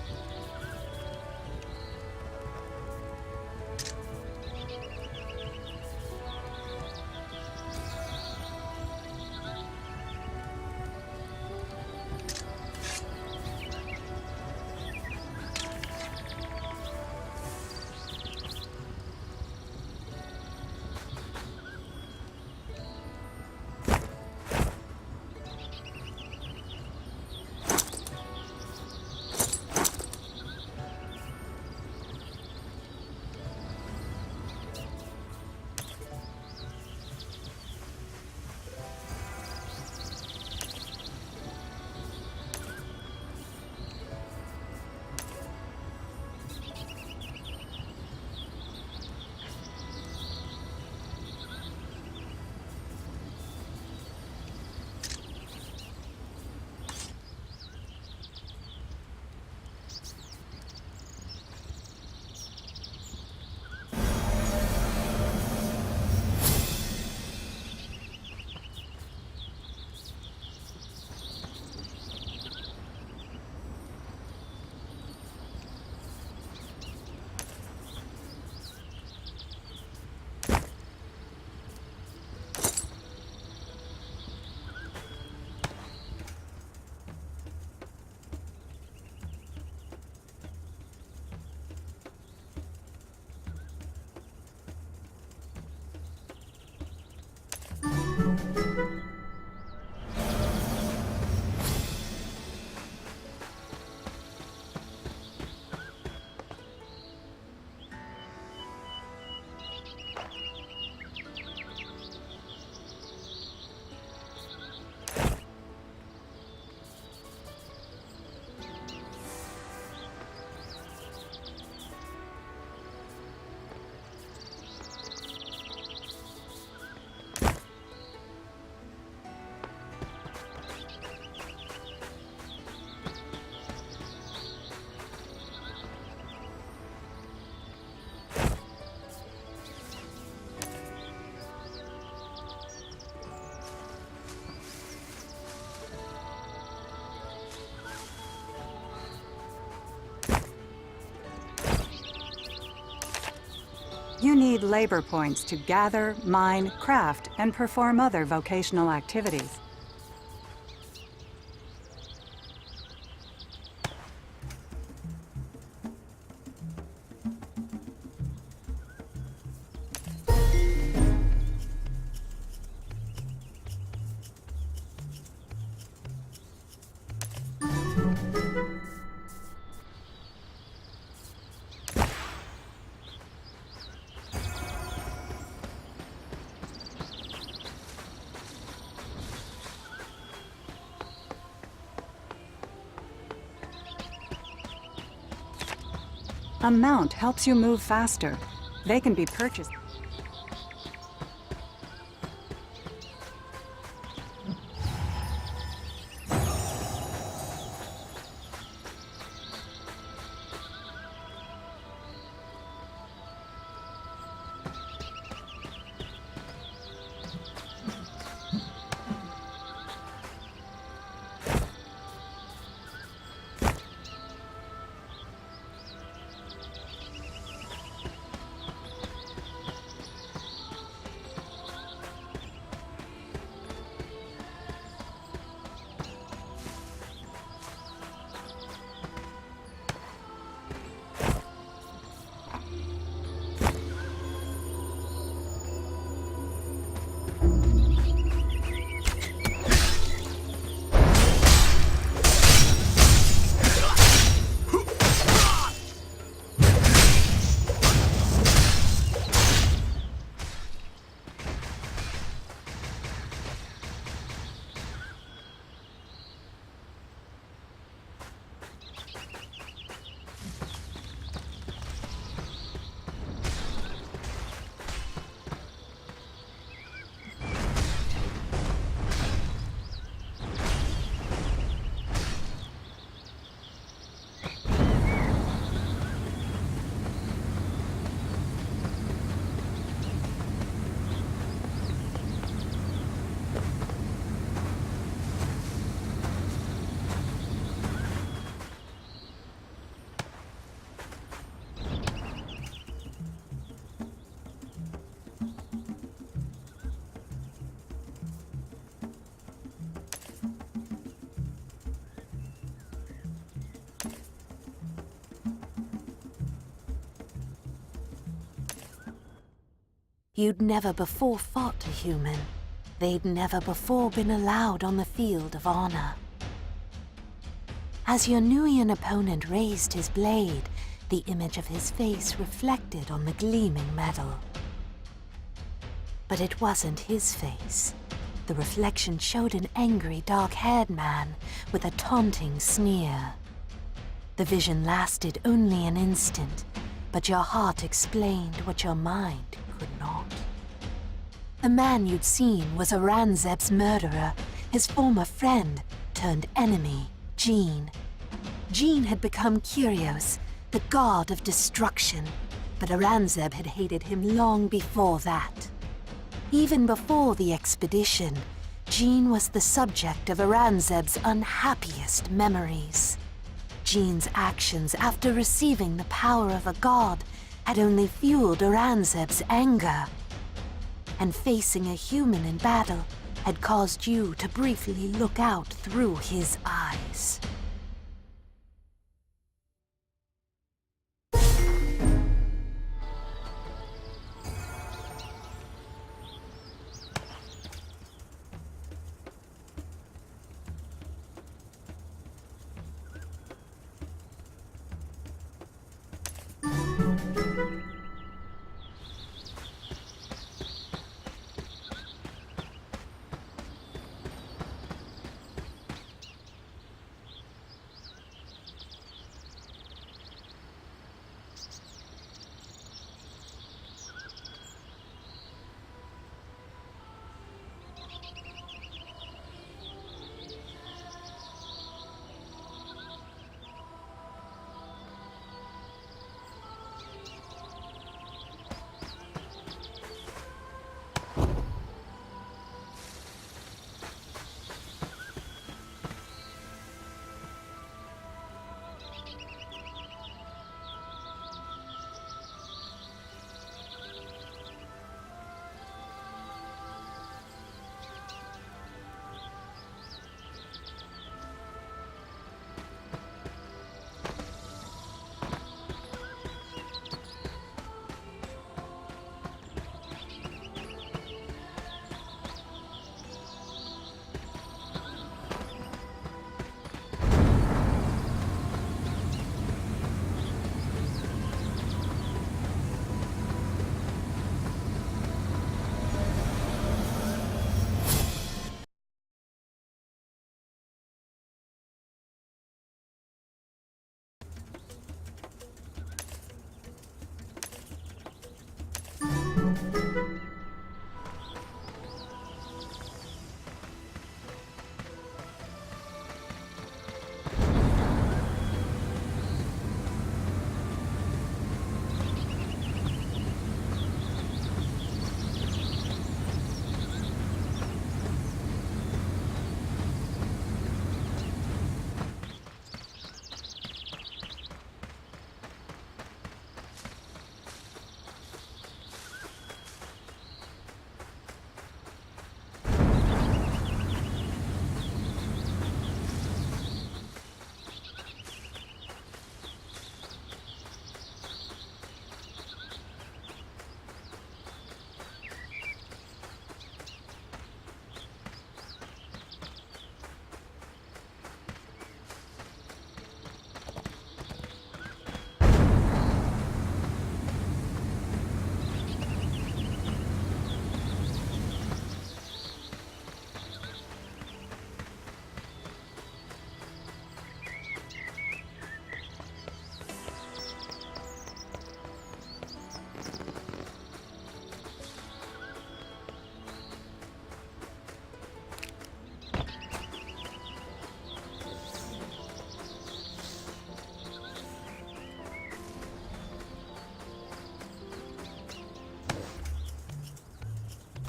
S4: You need labor points to gather, mine, craft, and perform other vocational activities. A mount helps you move faster. They can be purchased.
S5: You'd never before fought a human. They'd never before been allowed on the field of honor. As your Nuian opponent raised his blade, the image of his face reflected on the gleaming metal. But it wasn't his face. The reflection showed an angry, dark-haired man with a taunting sneer. The vision lasted only an instant, but your heart explained what your mind could not. The man you'd seen was Aranzeb's murderer, his former friend turned enemy, Jean. Jean had become Kyrios, the god of destruction, but Aranzeb had hated him long before that. Even before the expedition, Jean was the subject of Aranzeb's unhappiest memories. Jean's actions after receiving the power of a god had only fueled Aranzeb's anger. And facing a human in battle had caused you to briefly look out through his eyes.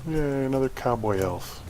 S1: Yay, another cowboy elf.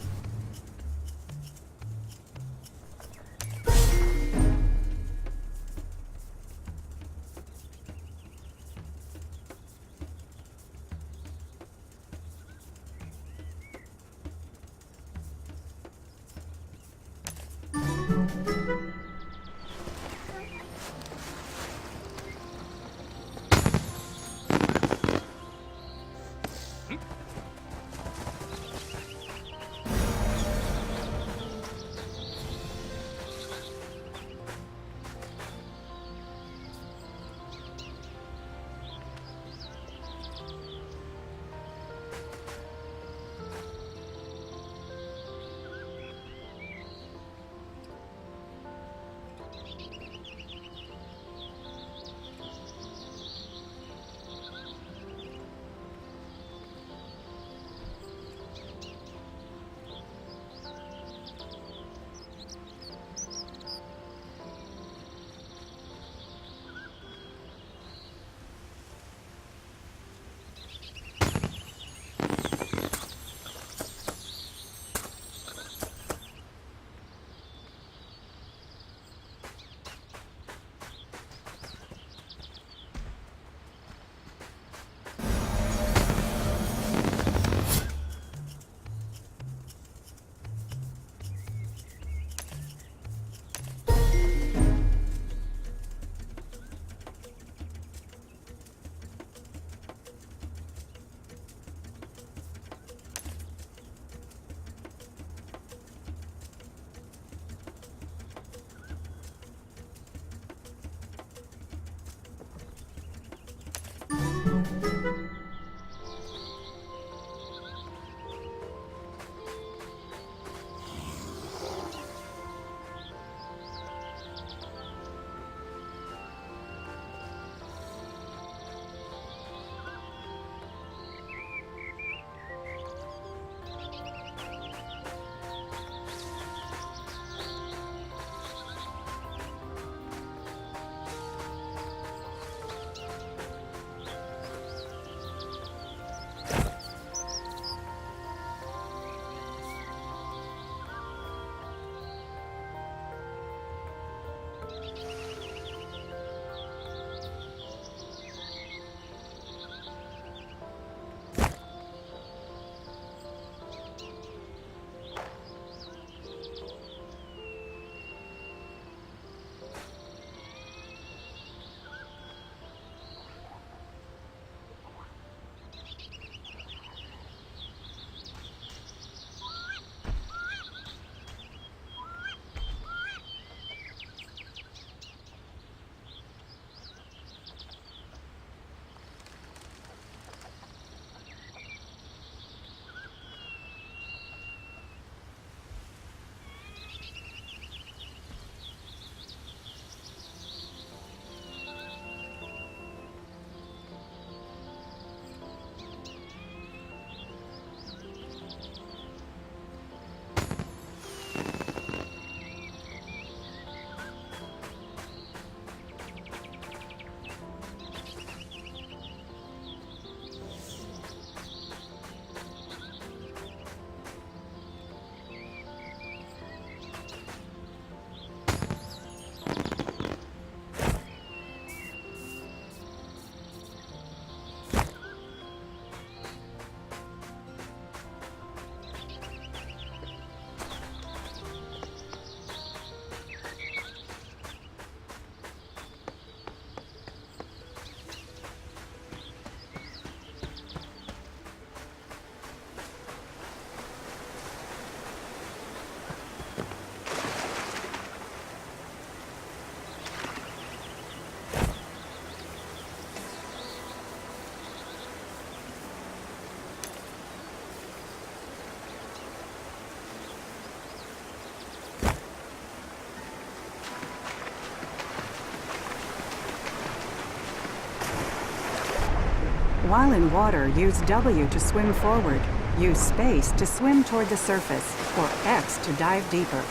S4: While in water, use W to swim forward, use space to swim toward the surface, or X to dive deeper.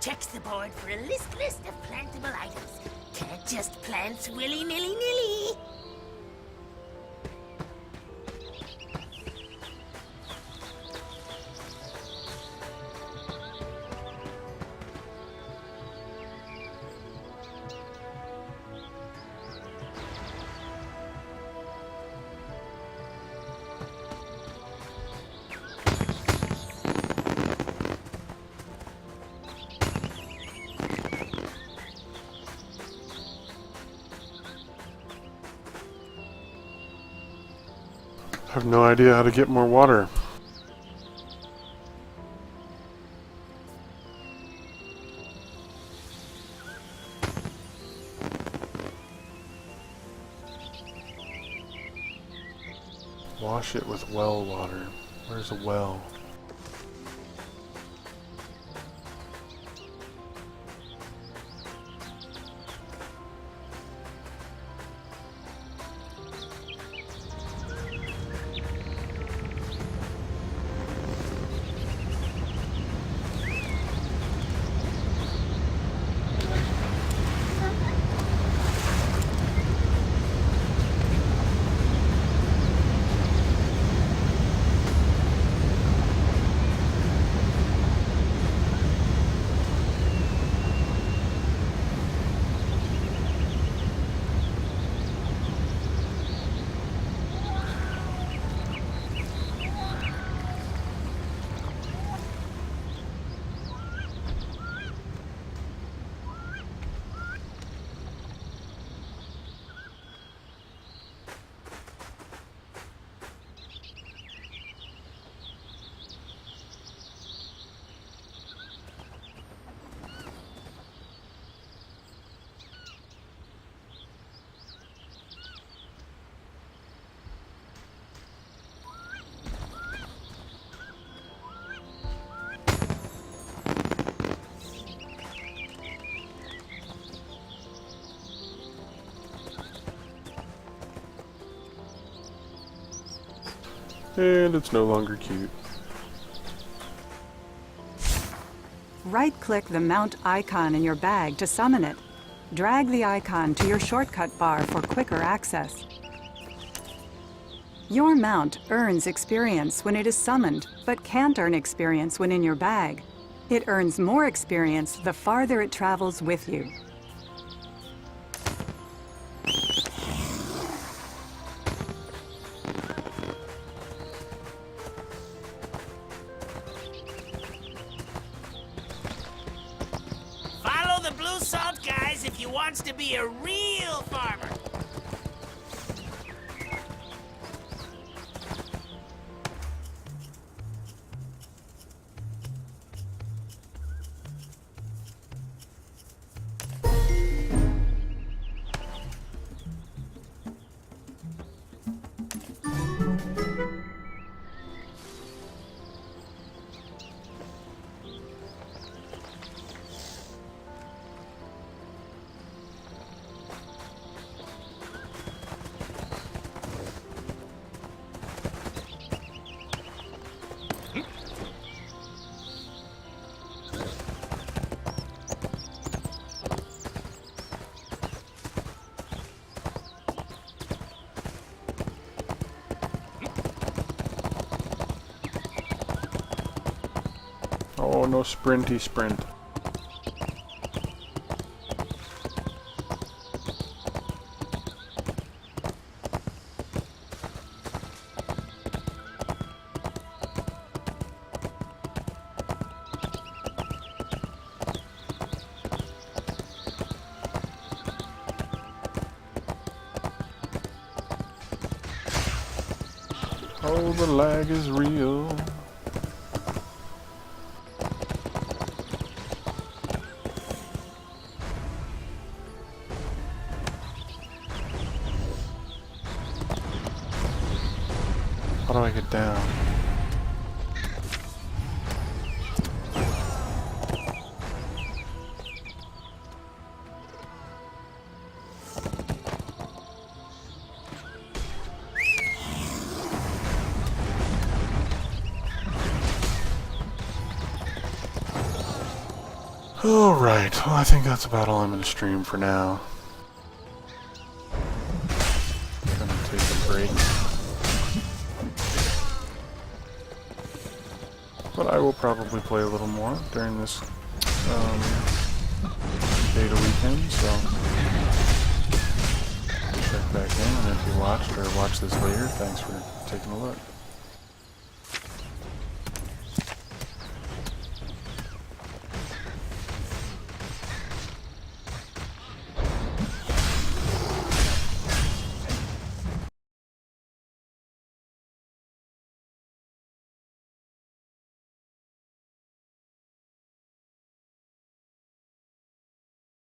S7: Check the board for a list of plantable items. Can't just plant willy-nilly-nilly.
S1: I have no idea how to get more water. Wash it with well water. Where's a well? And it's no longer cute.
S4: Right-click the mount icon in your bag to summon it. Drag the icon to your shortcut bar for quicker access. Your mount earns experience when it is summoned, but can't earn experience when in your bag. It earns more experience the farther it travels with you.
S7: Follow the blue salt guys if you wants to be a real farmer.
S1: Oh, no sprinty sprint. Oh, the lag is real. How do I get down? Alright, well I think that's about all I'm going to stream for now. Gonna take a break. But I will probably play a little more during this beta weekend, so check back in, and if you watched or watch this later, thanks for taking a look.